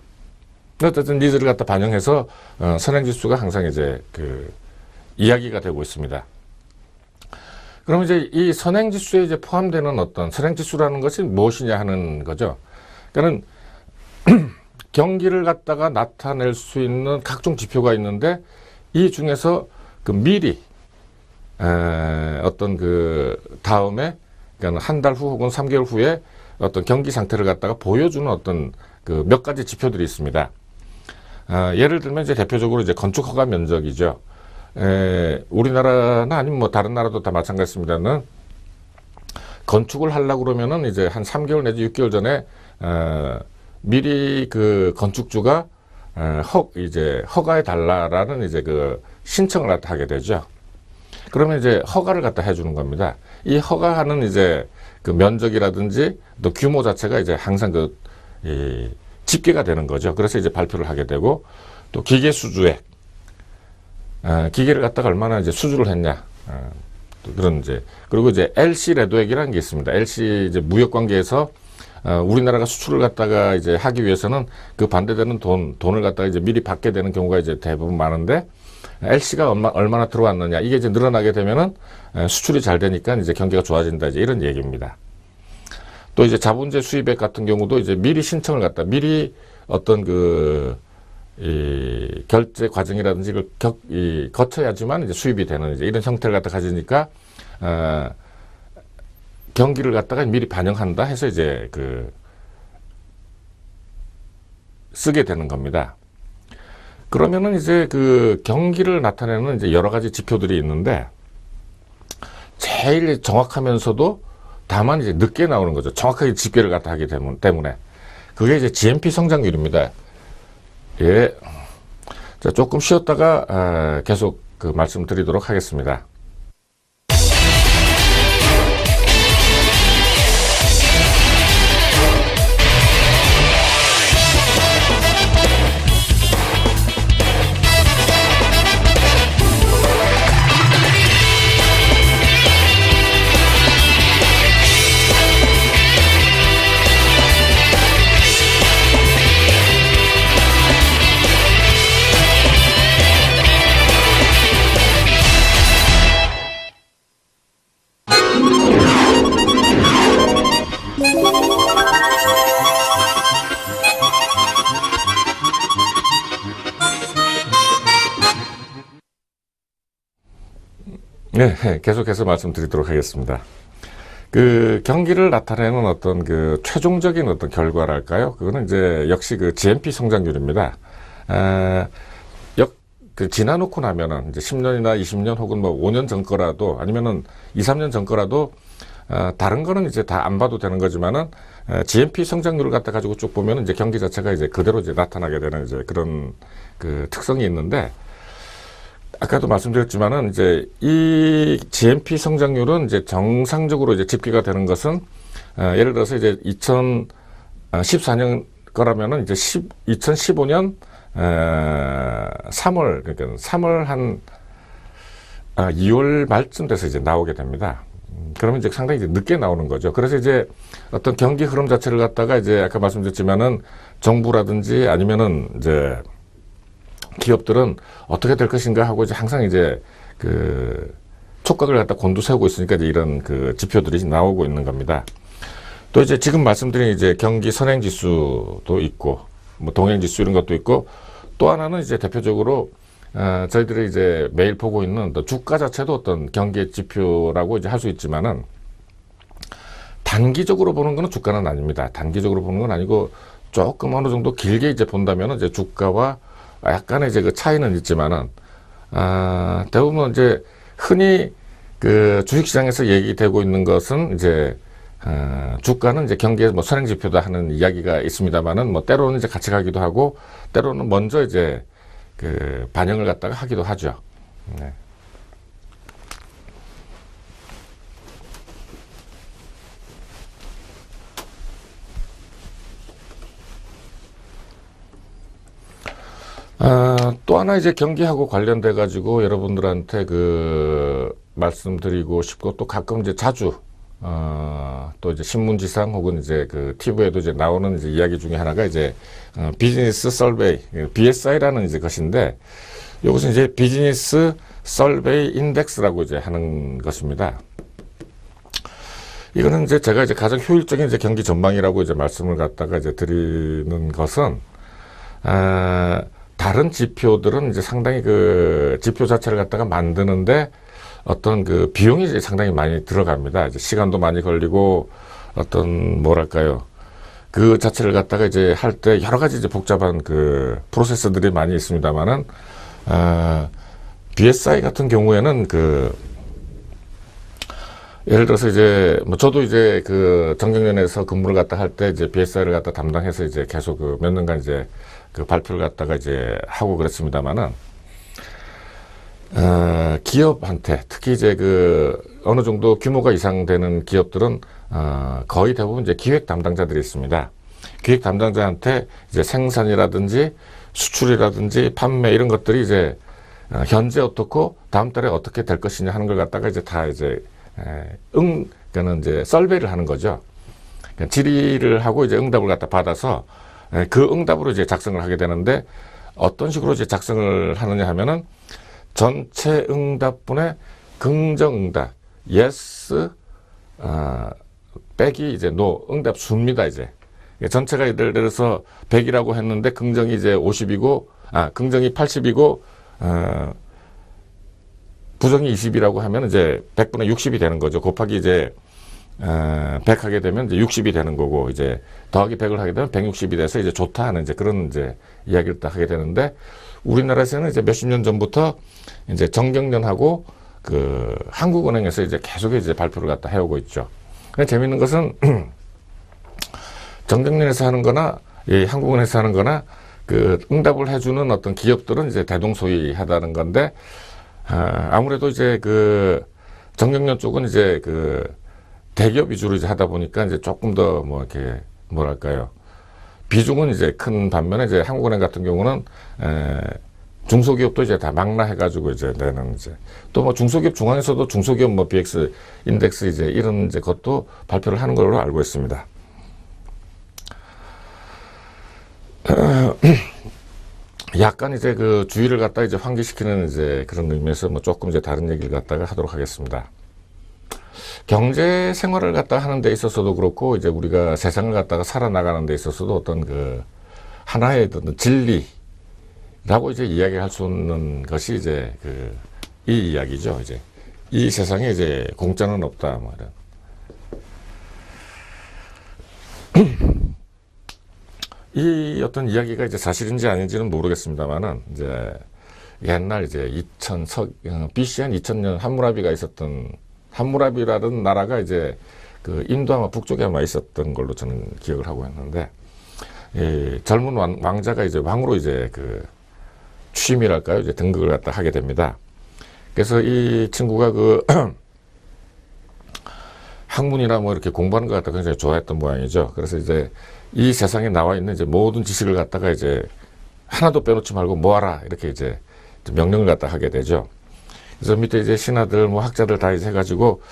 어쨌든 니즈를 갖다 반영해서 선행지수가 항상 이제 그 이야기가 되고 있습니다. 그러면 이제 이 선행지수에 이제 포함되는 어떤 선행지수라는 것이 무엇이냐 하는 거죠. 그러니까는 경기를 갖다가 나타낼 수 있는 각종 지표가 있는데 이 중에서 그 미리 어떤 그 다음에 그러니까 한 달 후 혹은 3개월 후에 어떤 경기 상태를 갖다가 보여주는 어떤 그 몇 가지 지표들이 있습니다. 예를 들면 이제 대표적으로 이제 건축 허가 면적이죠. 우리나라나 아니면 뭐 다른 나라도 다 마찬가지입니다는 건축을 하려고 그러면은 이제 한 3개월 내지 6개월 전에 미리 그 건축주가 이제 허가해 달라라는 이제 그 신청을 갖다 하게 되죠. 그러면 이제 허가를 갖다 해주는 겁니다. 이 허가하는 이제 그 면적이라든지 또 규모 자체가 이제 항상 그 집계가 되는 거죠. 그래서 이제 발표를 하게 되고 또 기계 수주액, 기계를 갖다가 얼마나 이제 수주를 했냐, 그런 이제 그리고 이제 LC 레도액이라는 게 있습니다. LC 이제 무역 관계에서 우리나라가 수출을 갖다가 이제 하기 위해서는 그 반대되는 돈을 갖다가 이제 미리 받게 되는 경우가 이제 대부분 많은데 LC가 얼마나 들어왔느냐 이게 이제 늘어나게 되면은 수출이 잘 되니까 이제 경기가 좋아진다 이제 이런 얘기입니다. 또 이제 자본재 수입액 같은 경우도 이제 미리 신청을 갖다 미리 어떤 이 결제 과정이라든지 이걸 거쳐야지만 이제 수입이 되는 이제 이런 형태를 갖다 가지니까 경기를 갖다가 미리 반영한다 해서 이제 쓰게 되는 겁니다. 그러면은 이제 그 경기를 나타내는 이제 여러 가지 지표들이 있는데 제일 정확하면서도 다만 이제 늦게 나오는 거죠. 정확하게 집계를 갖다 하기 때문에. 그게 이제 GNP 성장률입니다. 예. 자, 조금 쉬었다가 계속 그 말씀드리도록 하겠습니다. 네, 계속해서 말씀드리도록 하겠습니다. 그 경기를 나타내는 어떤 그 최종적인 어떤 결과랄까요? 그거는 이제 역시 그 GNP 성장률입니다. 지나놓고 나면은 이제 10년이나 20년 혹은 뭐 5년 전 거라도 아니면은 2, 3년 전 거라도 다른 거는 이제 다 안 봐도 되는 거지만은 GNP 성장률을 갖다 가지고 쭉 보면은 이제 경기 자체가 이제 그대로 이제 나타나게 되는 이제 그런 그 특성이 있는데 아까도 말씀드렸지만은 이제 이 GNP 성장률은 이제 정상적으로 이제 집계가 되는 것은 예를 들어서 이제 2014년 거라면은 이제 2015년 3월 그러니까 3월 한 2월 말쯤 돼서 이제 나오게 됩니다. 그러면 이제 상당히 이제 늦게 나오는 거죠. 그래서 이제 어떤 경기 흐름 자체를 갖다가 이제 아까 말씀드렸지만은 정부라든지 아니면은 이제 기업들은 어떻게 될 것인가 하고 이제 항상 이제 그 촉각을 갖다 곤두세우고 있으니까 이제 이런 그 지표들이 나오고 있는 겁니다. 또 이제 지금 말씀드린 이제 경기 선행지수도 있고 뭐 동행지수 이런 것도 있고 또 하나는 이제 대표적으로 저희들이 이제 매일 보고 있는 또 주가 자체도 어떤 경기 지표라고 이제 할 수 있지만은 단기적으로 보는 거는 주가는 아닙니다. 단기적으로 보는 건 아니고 조금 어느 정도 길게 이제 본다면은 이제 주가와 약간의 이제 그 차이는 있지만은, 대부분 이제 흔히 그 주식시장에서 얘기되고 있는 것은 이제, 주가는 이제 경기의 뭐 선행지표다 하는 이야기가 있습니다만은 뭐 때로는 이제 같이 가기도 하고 때로는 먼저 이제 그 반영을 갖다가 하기도 하죠. 네. 또 하나 이제 경기하고 관련돼 가지고 여러분들한테 말씀드리고 싶고, 또 가끔 이제 자주 또 이제 신문지상 혹은 이제 TV에도 이제 나오는 이제 이야기 중에 하나가 이제 비즈니스 설베이, BSI라는 이제 것인데, 이것은 이제 비즈니스 설베이 인덱스라고 이제 하는 것입니다. 이거는 이제 제가 이제 가장 효율적인 이제 경기 전망이라고 이제 말씀을 갖다가 이제 드리는 것은, 다른 지표들은 이제 상당히 지표 자체를 갖다가 만드는데 어떤 비용이 이제 상당히 많이 들어갑니다. 이제 시간도 많이 걸리고, 어떤 뭐랄까요, 그 자체를 갖다가 이제 할 때 여러 가지 이제 복잡한 프로세스들이 많이 있습니다만은, BSI 같은 경우에는 예를 들어서 이제 저도 이제 정경련에서 근무를 갖다 할 때 이제 BSI를 갖다 담당해서 이제 계속 몇 년간 이제 발표를 갖다가 이제 하고 그랬습니다만은, 기업한테 특히 이제 어느 정도 규모가 이상 되는 기업들은 거의 대부분 이제 기획 담당자들이 있습니다. 기획 담당자한테 이제 생산이라든지 수출이라든지 판매 이런 것들이 이제 현재 어떻고 다음 달에 어떻게 될 것이냐 하는 걸 갖다가 이제 다 이제 그러니까는 이제 설베이를 하는 거죠. 그러니까 질의를 하고 이제 응답을 갖다 받아서 그 응답으로 이제 작성을 하게 되는데, 어떤 식으로 이제 작성을 하느냐 하면은 전체 응답분의 긍정 응답, yes, 빼기 이제 no, 응답 수입니다, 이제. 전체가 예를 들어서 100이라고 했는데 긍정이 이제 50이고, 긍정이 80이고, 부정이 20이라고 하면 이제 100분의 60이 되는 거죠. 곱하기 이제 100 하게 되면 이제 60이 되는 거고, 이제 더하기 100을 하게 되면 160이 돼서 이제 좋다 하는 이제 그런 이제 이야기를 딱 하게 되는데, 우리나라에서는 이제 몇십 년 전부터 이제 정경련하고 한국은행에서 이제 계속 이제 발표를 갖다 해오고 있죠. 근데 재밌는 것은 정경련에서 하는 거나 한국은행에서 하는 거나 응답을 해주는 어떤 기업들은 이제 대동소이하다는 건데, 아무래도 이제 정경련 쪽은 이제 대기업 위주로 이제 하다 보니까 이제 조금 더 이렇게 뭐랄까요, 비중은 이제 큰 반면에 이제 한국은행 같은 경우는 중소기업도 이제 다 망라해가지고 이제 내는 이제 또 중소기업 중앙에서도 중소기업 BX 인덱스 이제 이런 이제 것도 발표를 하는 걸로 알고 있습니다. 약간 이제 주의를 갖다 이제 환기시키는 이제 그런 의미에서 조금 이제 다른 얘기를 갖다가 하도록 하겠습니다. 경제 생활을 갖다 하는 데 있어서도 그렇고, 이제 우리가 세상을 갖다가 살아나가는 데 있어서도 어떤 하나의 어떤 진리라고 이제 이야기할 수 있는 것이 이제 이 이야기죠. 이제 이 세상에 이제 공짜는 없다, 이런. 이 어떤 이야기가 이제 사실인지 아닌지는 모르겠습니다만은, 이제 옛날 이제 BC 한 2000년 함무라비가 있었던, 함무라비라는 나라가 이제 인도 아마 북쪽에 아마 있었던 걸로 저는 기억을 하고 있는데, 젊은 왕자가 이제 왕으로 이제 취임이랄까요, 이제 등극을 갖다 하게 됩니다. 그래서 이 친구가 학문이나 이렇게 공부하는 것 갖다 굉장히 좋아했던 모양이죠. 그래서 이제 이 세상에 나와 있는 이제 모든 지식을 갖다가 이제 하나도 빼놓지 말고 모아라, 이렇게 이제 명령을 갖다 하게 되죠. 그래서 밑에 이제 신하들, 학자들 다 이제 해가지고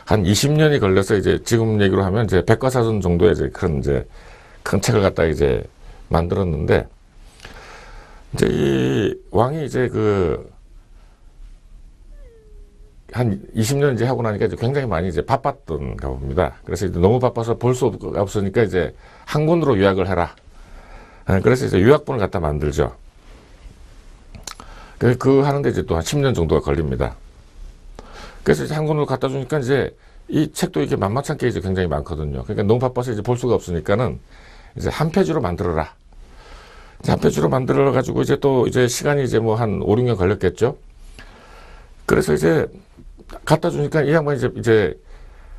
한 20년이 걸려서 이제 지금 얘기로 하면 이제 백과사전 정도의 이제 큰 책을 갖다 이제 만들었는데, 이제 이 왕이 이제 한 20년 이제 하고 나니까 이제 굉장히 많이 이제 바빴던가 봅니다. 그래서 이제 너무 바빠서 볼 수 없으니까 이제 한 권으로 요약을 해라. 그래서 이제 요약본을 갖다 만들죠. 하는데 이제 또 한 10년 정도가 걸립니다. 그래서 이제 한 권으로 갖다 주니까 이제 이 책도 이게 만만찮게 이제 굉장히 많거든요. 그러니까 너무 바빠서 이제 볼 수가 없으니까는 이제 한 페이지로 만들어라. 한 페이지로 만들어 가지고 이제 또 이제 시간이 이제 한 5, 6년 걸렸겠죠. 그래서 이제 갖다 주니까 이 양반이 이제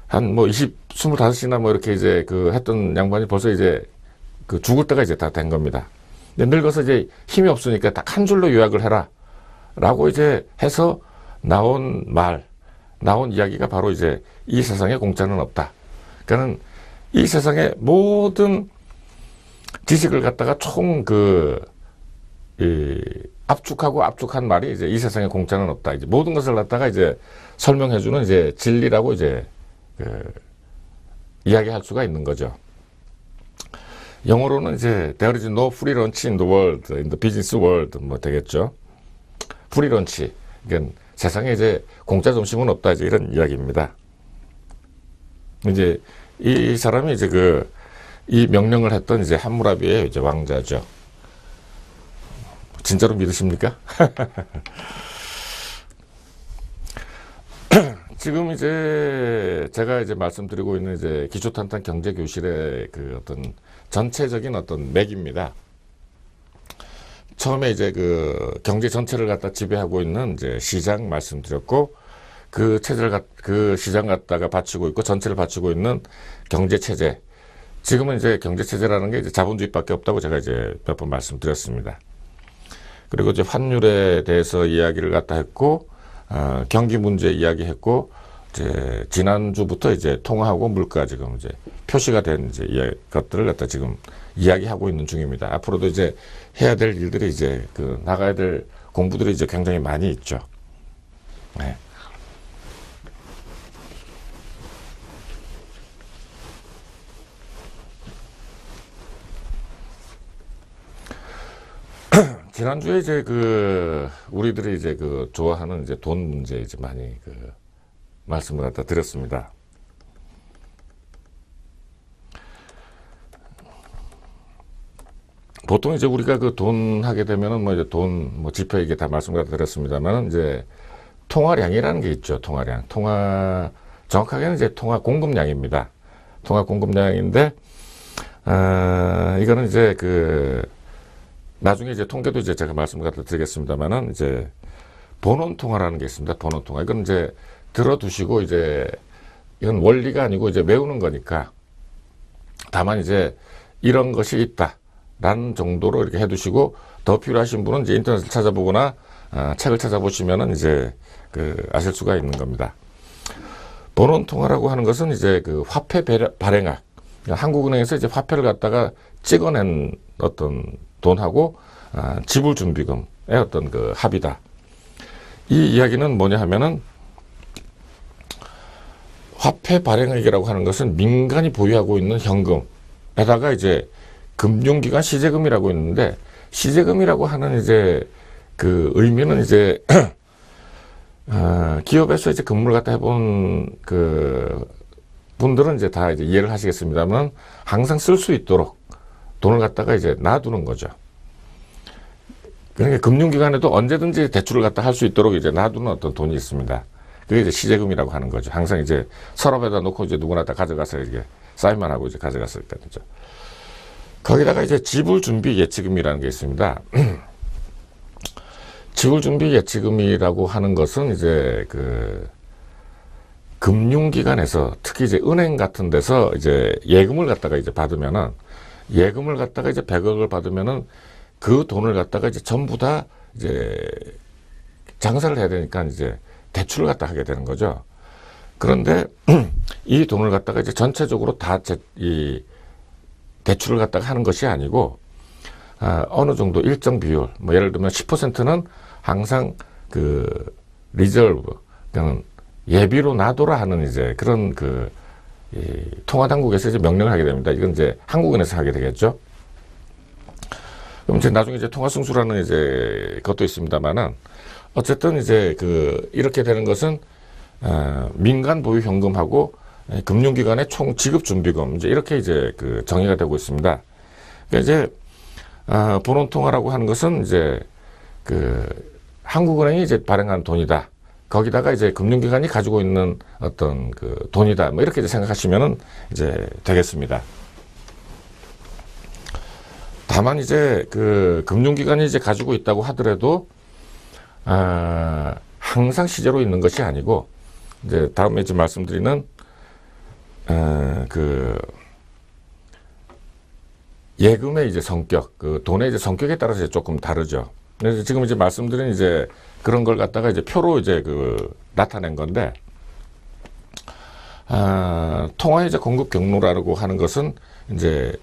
한 25시나 이렇게 이제 했던 양반이 벌써 이제 죽을 때가 이제 다 된 겁니다. 근데 늙어서 이제 힘이 없으니까 딱 한 줄로 요약을 해라. 라고 이제 해서 나온 이야기가 바로 이제 이 세상에 공짜는 없다. 그러니까는 이 세상의 모든 지식을 갖다가 총 압축하고 압축한 말이 이제 이 세상에 공짜는 없다. 이제 모든 것을 갖다가 이제 설명해주는 이제 진리라고 이제 이야기할 수가 있는 거죠. 영어로는 이제 there is no free lunch in the world, in the business world 뭐 되겠죠. free lunch. 그러니까 세상에 이제 공짜 점심은 없다. 이제 이런 이야기입니다. 이제 이 사람이 이제 이 명령을 했던 이제 함무라비의 이제 왕자죠. 진짜로 믿으십니까? 지금 이제 제가 이제 말씀드리고 있는 이제 기초탄탄 경제교실의 어떤 전체적인 어떤 맥입니다. 처음에 이제 경제 전체를 갖다 지배하고 있는 이제 시장 말씀드렸고, 그 시장 갖다가 받치고 있고 전체를 받치고 있는 경제 체제. 지금은 이제 경제 체제라는 게 이제 자본주의밖에 없다고 제가 이제 몇 번 말씀드렸습니다. 그리고 이제 환율에 대해서 이야기를 갖다 했고, 경기 문제 이야기했고, 이제 지난주부터 이제 통화하고 물가 지금 이제 표시가 된 이제 것들을 갖다 지금 이야기하고 있는 중입니다. 앞으로도 이제 해야 될 일들이 이제 나가야 될 공부들이 이제 굉장히 많이 있죠. 네. 지난주에 이제 우리들이 이제 좋아하는 이제 돈 문제 이제 많이 말씀을 갖다 드렸습니다. 보통 이제 우리가 돈 하게 되면은 뭐 이제 돈 지표 이게 다 말씀 갖다 드렸습니다만은 이제 통화량이라는 게 있죠. 통화량. 정확하게는 이제 통화 공급량입니다. 통화 공급량인데, 이거는 이제 나중에 이제 통계도 이제 제가 말씀을 갖다 드리겠습니다만은 이제 본원 통화라는 게 있습니다. 본원 통화. 이건 이제 들어두시고 이제 이건 원리가 아니고 이제 외우는 거니까, 다만 이제 이런 것이 있다라는 정도로 이렇게 해두시고, 더 필요하신 분은 이제 인터넷을 찾아보거나 책을 찾아보시면은 이제 아실 수가 있는 겁니다. 본원 통화라고 하는 것은 이제 화폐 발행액, 한국은행에서 이제 화폐를 갖다가 찍어낸 어떤 돈하고 지불 준비금의 어떤 합이다. 이 이야기는 뭐냐 하면은, 화폐 발행액이라고 하는 것은 민간이 보유하고 있는 현금에다가 이제 금융기관 시제금이라고 있는데, 시제금이라고 하는 이제 의미는 이제 기업에서 이제 근무를 갖다 해본 분들은 이제 다 이제 이해를 하시겠습니다만, 항상 쓸 수 있도록 돈을 갖다가 이제 놔두는 거죠. 그러니까 금융기관에도 언제든지 대출을 갖다 할 수 있도록 이제 놔두는 어떤 돈이 있습니다. 그게 이제 시제금이라고 하는 거죠. 항상 이제 서랍에다 놓고 이제 누구나 다 가져가서 이렇게 사인만 하고 이제 가져갔을 때죠. 거기다가 이제 지불 준비 예치금이라는 게 있습니다. 지불 준비 예치금이라고 하는 것은 이제 금융기관에서, 특히 이제 은행 같은 데서 이제 예금을 갖다가 이제 받으면은, 예금을 갖다가 이제 100억을 받으면은 그 돈을 갖다가 이제 전부 다 이제 장사를 해야 되니까 이제 대출을 갖다 하게 되는 거죠. 그런데 이 돈을 갖다가 이제 전체적으로 다 이 대출을 갖다가 하는 것이 아니고, 어느 정도 일정 비율, 뭐 예를 들면 10%는 항상 리저브, 그냥 예비로 놔둬라 하는 이제 그런 이 통화당국에서 이제 명령을 하게 됩니다. 이건 이제 한국은행에서 하게 되겠죠. 그럼 이제 나중에 이제 통화승수라는 이제 것도 있습니다만은, 어쨌든 이제 이렇게 되는 것은 민간 보유 현금하고 금융기관의 총 지급 준비금, 이제 이렇게 이제 정의가 되고 있습니다. 그러니까 이제 본원 통화라고 하는 것은 이제 한국은행이 이제 발행한 돈이다. 거기다가 이제 금융기관이 가지고 있는 어떤 돈이다. 뭐 이렇게 이제 생각하시면은 이제 되겠습니다. 다만 이제 금융기관이 이제 가지고 있다고 하더라도, 항상 시제로 있는 것이 아니고, 이제 다음에 이제 말씀드리는, 예금의 이제 성격, 돈의 이제 성격에 따라서 이제 조금 다르죠. 그래서 지금 이제 말씀드린 이제 그런 걸 갖다가 이제 표로 이제 나타낸 건데, 통화 이제 공급 경로라고 하는 것은 이제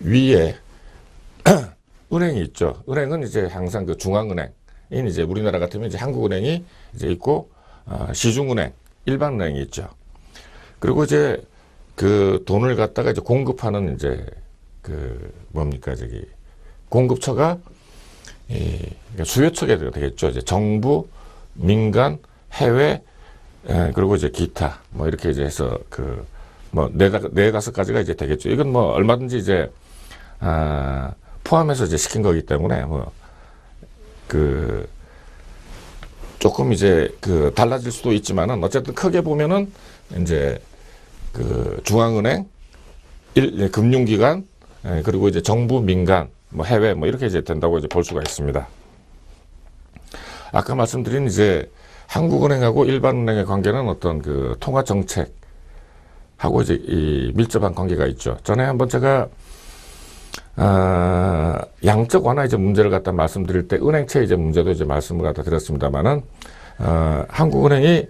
위에 은행이 있죠. 은행은 이제 항상 중앙은행, 이제 우리나라 같으면 이제 한국은행이 이제 있고, 시중은행, 일반은행이 있죠. 그리고 이제 그 돈을 갖다가 이제 공급하는 이제 그 뭡니까 저기 공급처가 그러니까 수요처가 되겠죠. 이제 정부, 민간, 해외, 그리고 이제 기타 뭐 이렇게 이제 해서 그 뭐 네 다섯 가지가 이제 되겠죠. 이건 뭐 얼마든지 이제 포함해서 이제 시킨 거기 때문에 뭐 그 조금 이제 그 달라질 수도 있지만은 어쨌든 크게 보면은 이제 그 중앙은행, 금융기관, 그리고 이제 정부, 민간, 뭐 해외 뭐 이렇게 이제 된다고 이제 볼 수가 있습니다. 아까 말씀드린 이제 한국은행하고 일반은행의 관계는 어떤 그 통화 정책하고 이제 이 밀접한 관계가 있죠. 전에 한번 제가 양적 완화 이제 문제를 갖다 말씀드릴 때 은행채 이제 문제도 이제 말씀을 갖다 드렸습니다만은 한국은행이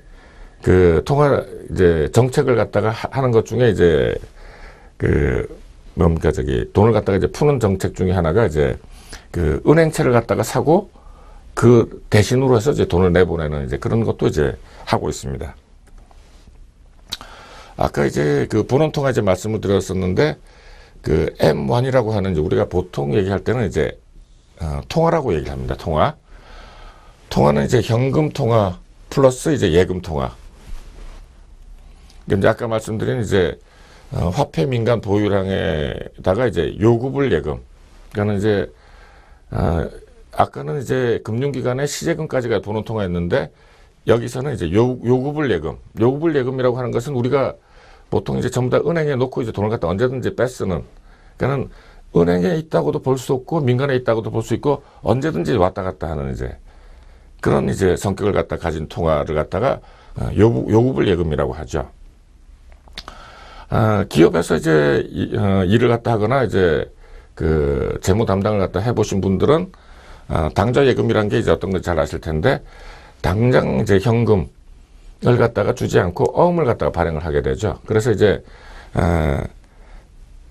그 통화 이제 정책을 갖다가 하는 것 중에 이제 그 뭡니까 저기 돈을 갖다가 이제 푸는 정책 중에 하나가 이제 그 은행채를 갖다가 사고 그 대신으로 해서 이제 돈을 내보내는 이제 그런 것도 이제 하고 있습니다. 아까 이제 그 본원통화 이제 말씀을 드렸었는데 그 M1이라고 하는 이제 우리가 보통 얘기할 때는 이제 통화라고 얘기를 합니다. 통화는 이제 현금 통화 플러스 이제 예금 통화. 이제 아까 말씀드린 이제 화폐 민간 보유량에다가 이제 요구불 예금. 그러니까 이제 아까는 이제 금융기관의 시제금까지가 돈을 통화했는데 여기서는 이제 요구불 예금. 요구불 예금이라고 하는 것은 우리가 보통 이제 전부 다 은행에 놓고 이제 돈을 갖다 언제든지 뺏쓰는. 그러니까는 은행에 있다고도 볼 수 없고 민간에 있다고도 볼 수 있고 언제든지 왔다 갔다 하는 이제 그런 이제 성격을 갖다 가진 통화를 갖다가 요구불 예금이라고 하죠. 기업에서 이제 일을 갖다 하거나 이제 그 재무 담당을 갖다 해보신 분들은 당좌 예금이란 게 이제 어떤 건지 잘 아실 텐데 당장 이제 현금을 갖다가 주지 않고 어음을 갖다가 발행을 하게 되죠. 그래서 이제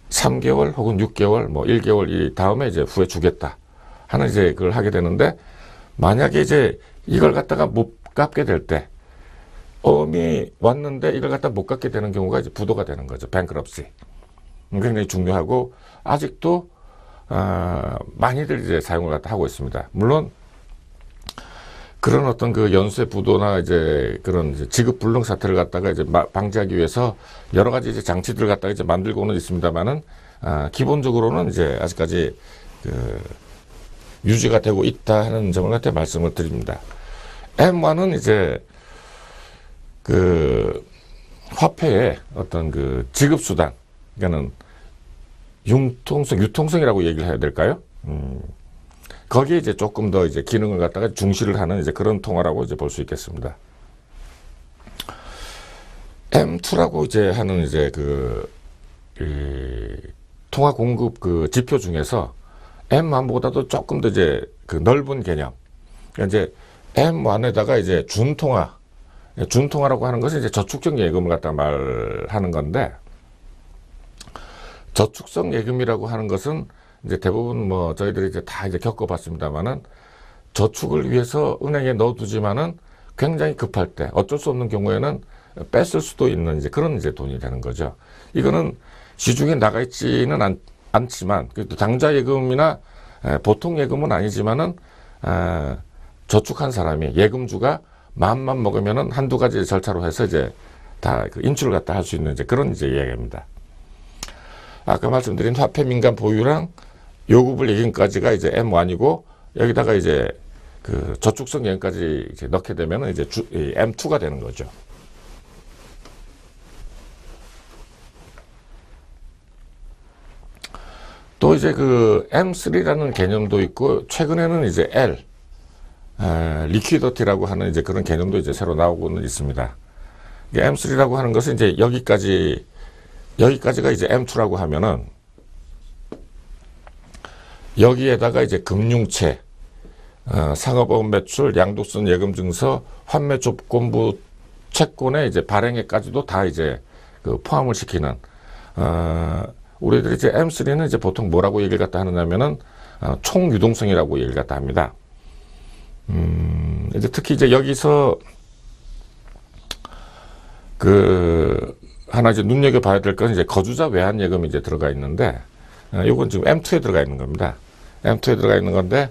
3개월 혹은 6개월 뭐 1개월 이 다음에 이제 후에 주겠다 하는 이제 그걸 하게 되는데 만약에 이제 이걸 갖다가 못 갚게 될 때 어음이 왔는데 이걸 갖다 못 갚게 되는 경우가 이제 부도가 되는 거죠. 뱅크럽시. 굉장히 중요하고 아직도 많이들 이제 사용을 갖다 하고 있습니다. 물론 그런 어떤 그 연쇄 부도나 이제 그런 이제 지급 불능 사태를 갖다가 이제 방지하기 위해서 여러 가지 이제 장치들을 갖다가 이제 만들고는 있습니다만은 기본적으로는 이제 아직까지 그 유지가 되고 있다 하는 점을 갖다 말씀을 드립니다. M1은 이제 그 화폐의 어떤 그 지급 수단, 그러니까는 유통성이라고 얘기를 해야 될까요? 거기에 이제 조금 더 이제 기능을 갖다가 중시를 하는 이제 그런 통화라고 이제 볼 수 있겠습니다. M2라고 이제 하는 이제 그 통화 공급 그 지표 중에서 M1보다도 조금 더 이제 그 넓은 개념. 그러니까 이제 M1에다가 이제 준통화라고 하는 것은 이제 저축성 예금을 갖다가 말하는 건데 저축성 예금이라고 하는 것은 이제 대부분 뭐 저희들이 이제 다 이제 겪어봤습니다만은 저축을 위해서 은행에 넣어두지만은 굉장히 급할 때 어쩔 수 없는 경우에는 뺐을 수도 있는 이제 그런 이제 돈이 되는 거죠. 이거는 시중에 나가 있지는 않지만 그래도 당좌 예금이나 보통 예금은 아니지만은 저축한 사람이 예금주가 마음만 먹으면은 한두 가지 절차로 해서 이제 다 그 인출을 갖다 할 수 있는 이제 그런 이제 이야기입니다. 아까 말씀드린 화폐 민간 보유랑 요구불 예금까지가 이제 M1이고 여기다가 이제 그 저축성 예금까지 이제 넣게 되면은 이제 M2가 되는 거죠. 또 이제 그 M3라는 개념도 있고 최근에는 이제 L 리퀴디티라고 하는 이제 그런 개념도 이제 새로 나오고는 있습니다. M3라고 하는 것은 이제 여기까지가 이제 M2라고 하면은 여기에다가 이제 금융채, 상업원 매출, 양도선 예금증서, 환매 조건부 채권의 이제 발행에까지도 다 이제 그 포함을 시키는 우리들이 이제 M3는 이제 보통 뭐라고 얘기를 갖다 하느냐면은 총유동성이라고 얘기를 갖다 합니다. 이제 특히 이제 여기서 하나 이제 눈여겨봐야 될 건 이제 거주자 외환 예금이 이제 들어가 있는데, 요건 지금 M2에 들어가 있는 겁니다. M2에 들어가 있는 건데,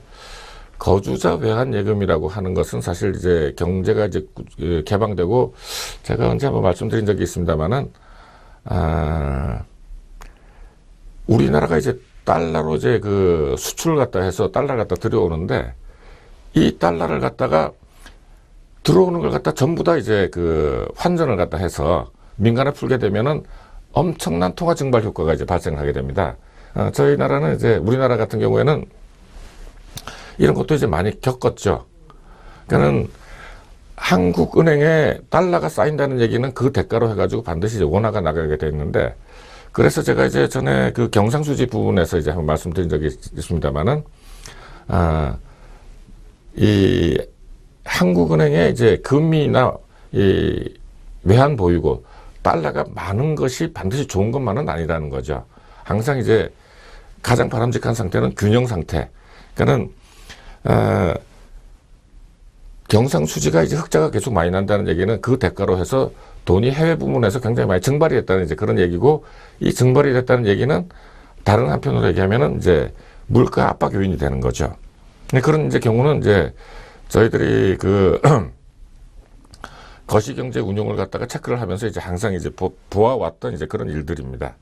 거주자 외환 예금이라고 하는 것은 사실 이제 경제가 이제 개방되고, 제가 언제 한번 말씀드린 적이 있습니다만은, 우리나라가 이제 달러로 이제 수출을 갖다 해서 달러를 갖다 들여오는데, 이 달러를 갖다가 들어오는 걸 갖다 전부 다 이제 환전을 갖다 해서 민간에 풀게 되면은 엄청난 통화 증발 효과가 이제 발생하게 됩니다. 저희 나라는 이제 우리나라 같은 경우에는 이런 것도 이제 많이 겪었죠. 그러니까는 한국은행에 달러가 쌓인다는 얘기는 그 대가로 해가지고 반드시 이제 원화가 나가게 돼 있는데, 그래서 제가 이제 전에 경상수지 부분에서 이제 한번 말씀드린 적이 있습니다만은, 이 한국은행에 이제 금리나 이 외환 보유고 달러가 많은 것이 반드시 좋은 것만은 아니라는 거죠. 항상 이제 가장 바람직한 상태는 균형 상태. 그러니까는 경상수지가 이제 흑자가 계속 많이 난다는 얘기는 그 대가로 해서 돈이 해외 부문에서 굉장히 많이 증발이 됐다는 이제 그런 얘기고, 이 증발이 됐다는 얘기는 다른 한편으로 얘기하면은 이제 물가 압박 요인이 되는 거죠. 그런 이제 경우는 이제 저희들이 거시경제 운용을 갖다가 체크를 하면서 이제 항상 이제 보아왔던 이제 그런 일들입니다.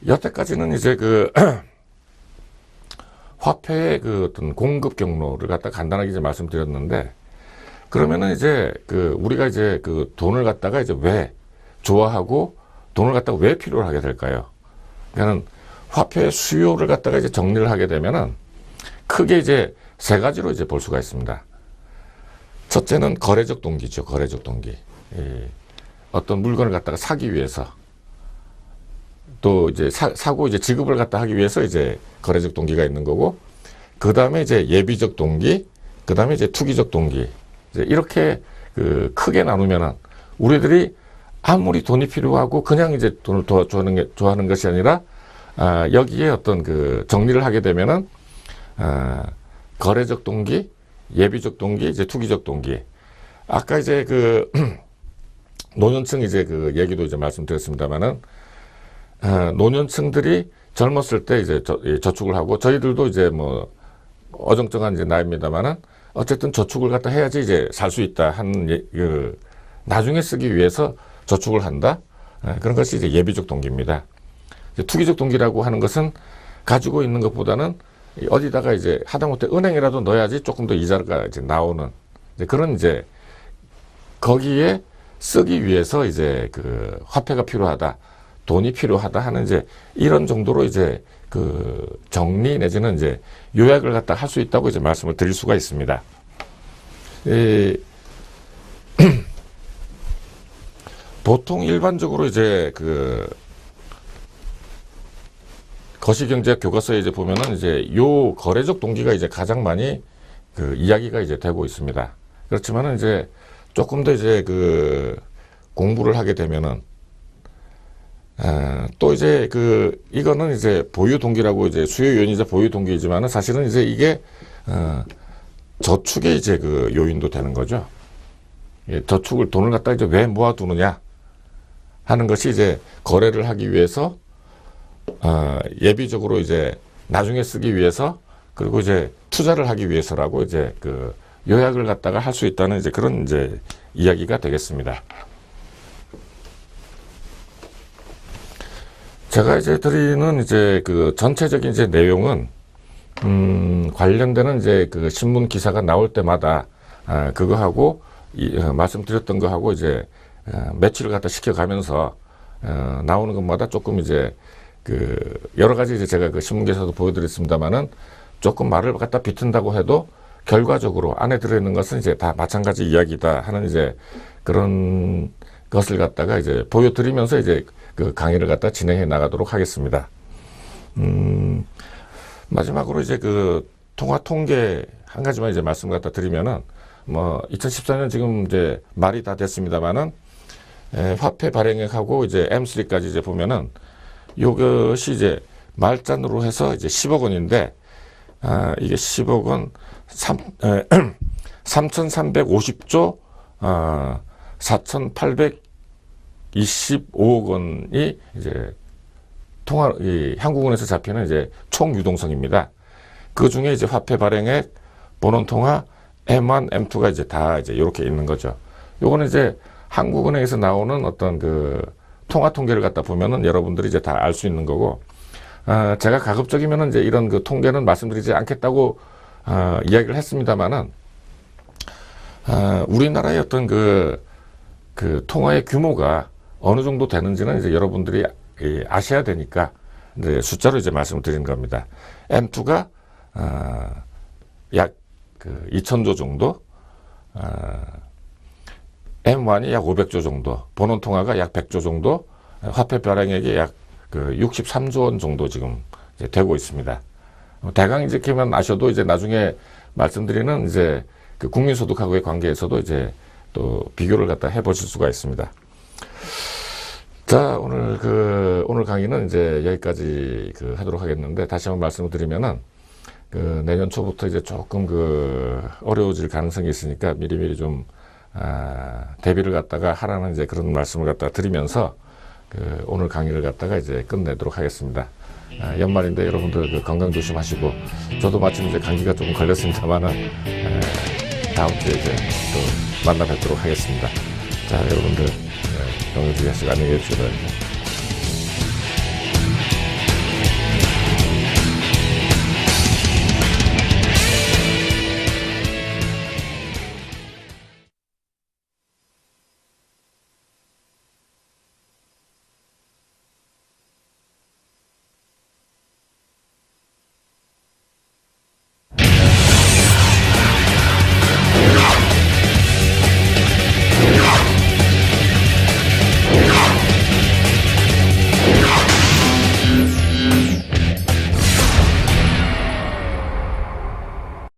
여태까지는 이제 화폐의 어떤 공급 경로를 갖다 간단하게 이제 말씀드렸는데, 그러면은 이제 우리가 이제 돈을 갖다가 이제 왜 좋아하고 돈을 갖다가 왜 필요로 하게 될까요? 그러니까는 화폐의 수요를 갖다가 이제 정리를 하게 되면은 크게 이제 세 가지로 이제 볼 수가 있습니다. 첫째는 거래적 동기죠. 거래적 동기. 어떤 물건을 갖다가 사기 위해서, 또 이제 사고 이제 지급을 갖다 하기 위해서 이제 거래적 동기가 있는 거고, 그 다음에 이제 예비적 동기, 그 다음에 이제 투기적 동기. 이제 이렇게 크게 나누면은 우리들이 아무리 돈이 필요하고 그냥 이제 돈을 좋아하는 것이 아니라, 여기에 어떤 정리를 하게 되면은, 거래적 동기, 예비적 동기, 이제 투기적 동기. 아까 이제 노년층 이제 얘기도 이제 말씀드렸습니다만은, 노년층들이 젊었을 때 이제 저축을 하고, 저희들도 이제 뭐 어정쩡한 이제 나이입니다만은 어쨌든 저축을 갖다 해야지 이제 살 수 있다 하는 나중에 쓰기 위해서 저축을 한다. 그런 것이 이제 예비적 동기입니다. 이제 투기적 동기라고 하는 것은 가지고 있는 것보다는 어디다가 이제 하다못해 은행이라도 넣어야지 조금 더 이자가 이제 나오는 이제 그런 이제 거기에 쓰기 위해서 이제 화폐가 필요하다, 돈이 필요하다 하는 이제 이런 정도로 이제 정리 내지는 이제 요약을 갖다 할 수 있다고 이제 말씀을 드릴 수가 있습니다. 보통 일반적으로 이제 거시경제학 교과서에 이제 보면은 이제 요 거래적 동기가 이제 가장 많이 이야기가 이제 되고 있습니다. 그렇지만은 이제 조금 더 이제 공부를 하게 되면은 또 이제 이거는 이제 보유 동기라고 이제 수요 요인이자 보유 동기이지만은 사실은 이제 이게 저축의 이제 요인도 되는 거죠. 저축을 돈을 갖다 이제 왜 모아두느냐 하는 것이 이제 거래를 하기 위해서 예비적으로 이제 나중에 쓰기 위해서, 그리고 이제 투자를 하기 위해서라고 이제 요약을 갖다가 할 수 있다는 이제 그런 이제 이야기가 되겠습니다. 제가 이제 드리는 이제 전체적인 이제 내용은 관련되는 이제 신문 기사가 나올 때마다 그거하고 말씀드렸던 거하고 이제 매치를 갖다 시켜가면서 나오는 것마다 조금 이제 여러 가지 이제 제가 신문 기사도 보여드렸습니다만은 조금 말을 갖다 비튼다고 해도 결과적으로 안에 들어있는 것은 이제 다 마찬가지 이야기다 하는 이제 그런 것을 갖다가 이제 보여드리면서 이제 강의를 갖다 진행해 나가도록 하겠습니다. 마지막으로 이제 통화 통계 한 가지만 이제 말씀 갖다 드리면은, 뭐 2014년 지금 이제 말이 다 됐습니다만은 화폐 발행액하고 이제 M3까지 이제 보면은 이것이 이제 말잔으로 해서 이제 10억 원인데, 이게 10억 원 3,350조 4,825억 원이 이제 한국은행에서 잡히는 이제 총 유동성입니다. 그 중에 이제 화폐 발행액, 본원통화, M1, M2가 이제 다 이제 이렇게 있는 거죠. 요거는 이제 한국은행에서 나오는 어떤 그 통화 통계를 갖다 보면은 여러분들이 이제 다 알 수 있는 거고, 제가 가급적이면은 이제 이런 그 통계는 말씀드리지 않겠다고 이야기를 했습니다만은, 우리나라의 어떤 그 통화의 규모가 어느 정도 되는지는 이제 여러분들이 아셔야 되니까 이제 숫자로 이제 말씀을 드리는 겁니다. M2가 약 2,000조 정도, M1이 약 500조 정도, 본원통화가 약 100조 정도, 화폐 발행액이 약 63조 원 정도 지금 이제 되고 있습니다. 대강 이제 이렇게만 아셔도 이제 나중에 말씀드리는 이제 그 국민소득하고의 관계에서도 이제 또 비교를 갖다 해보실 수가 있습니다. 자, 오늘 강의는 이제 여기까지 하도록 하겠는데, 다시 한번 말씀을 드리면은, 내년 초부터 이제 조금 어려워질 가능성이 있으니까 미리미리 좀, 대비를 갖다가 하라는 이제 그런 말씀을 갖다가 드리면서, 오늘 강의를 갖다가 이제 끝내도록 하겠습니다. 연말인데 여러분들 건강 조심하시고, 저도 마침 이제 감기가 조금 걸렸습니다만은, 다음 주에 이제 또 만나 뵙도록 하겠습니다. 자, 여러분들, 건강 주의하시고 안녕히 계십시오.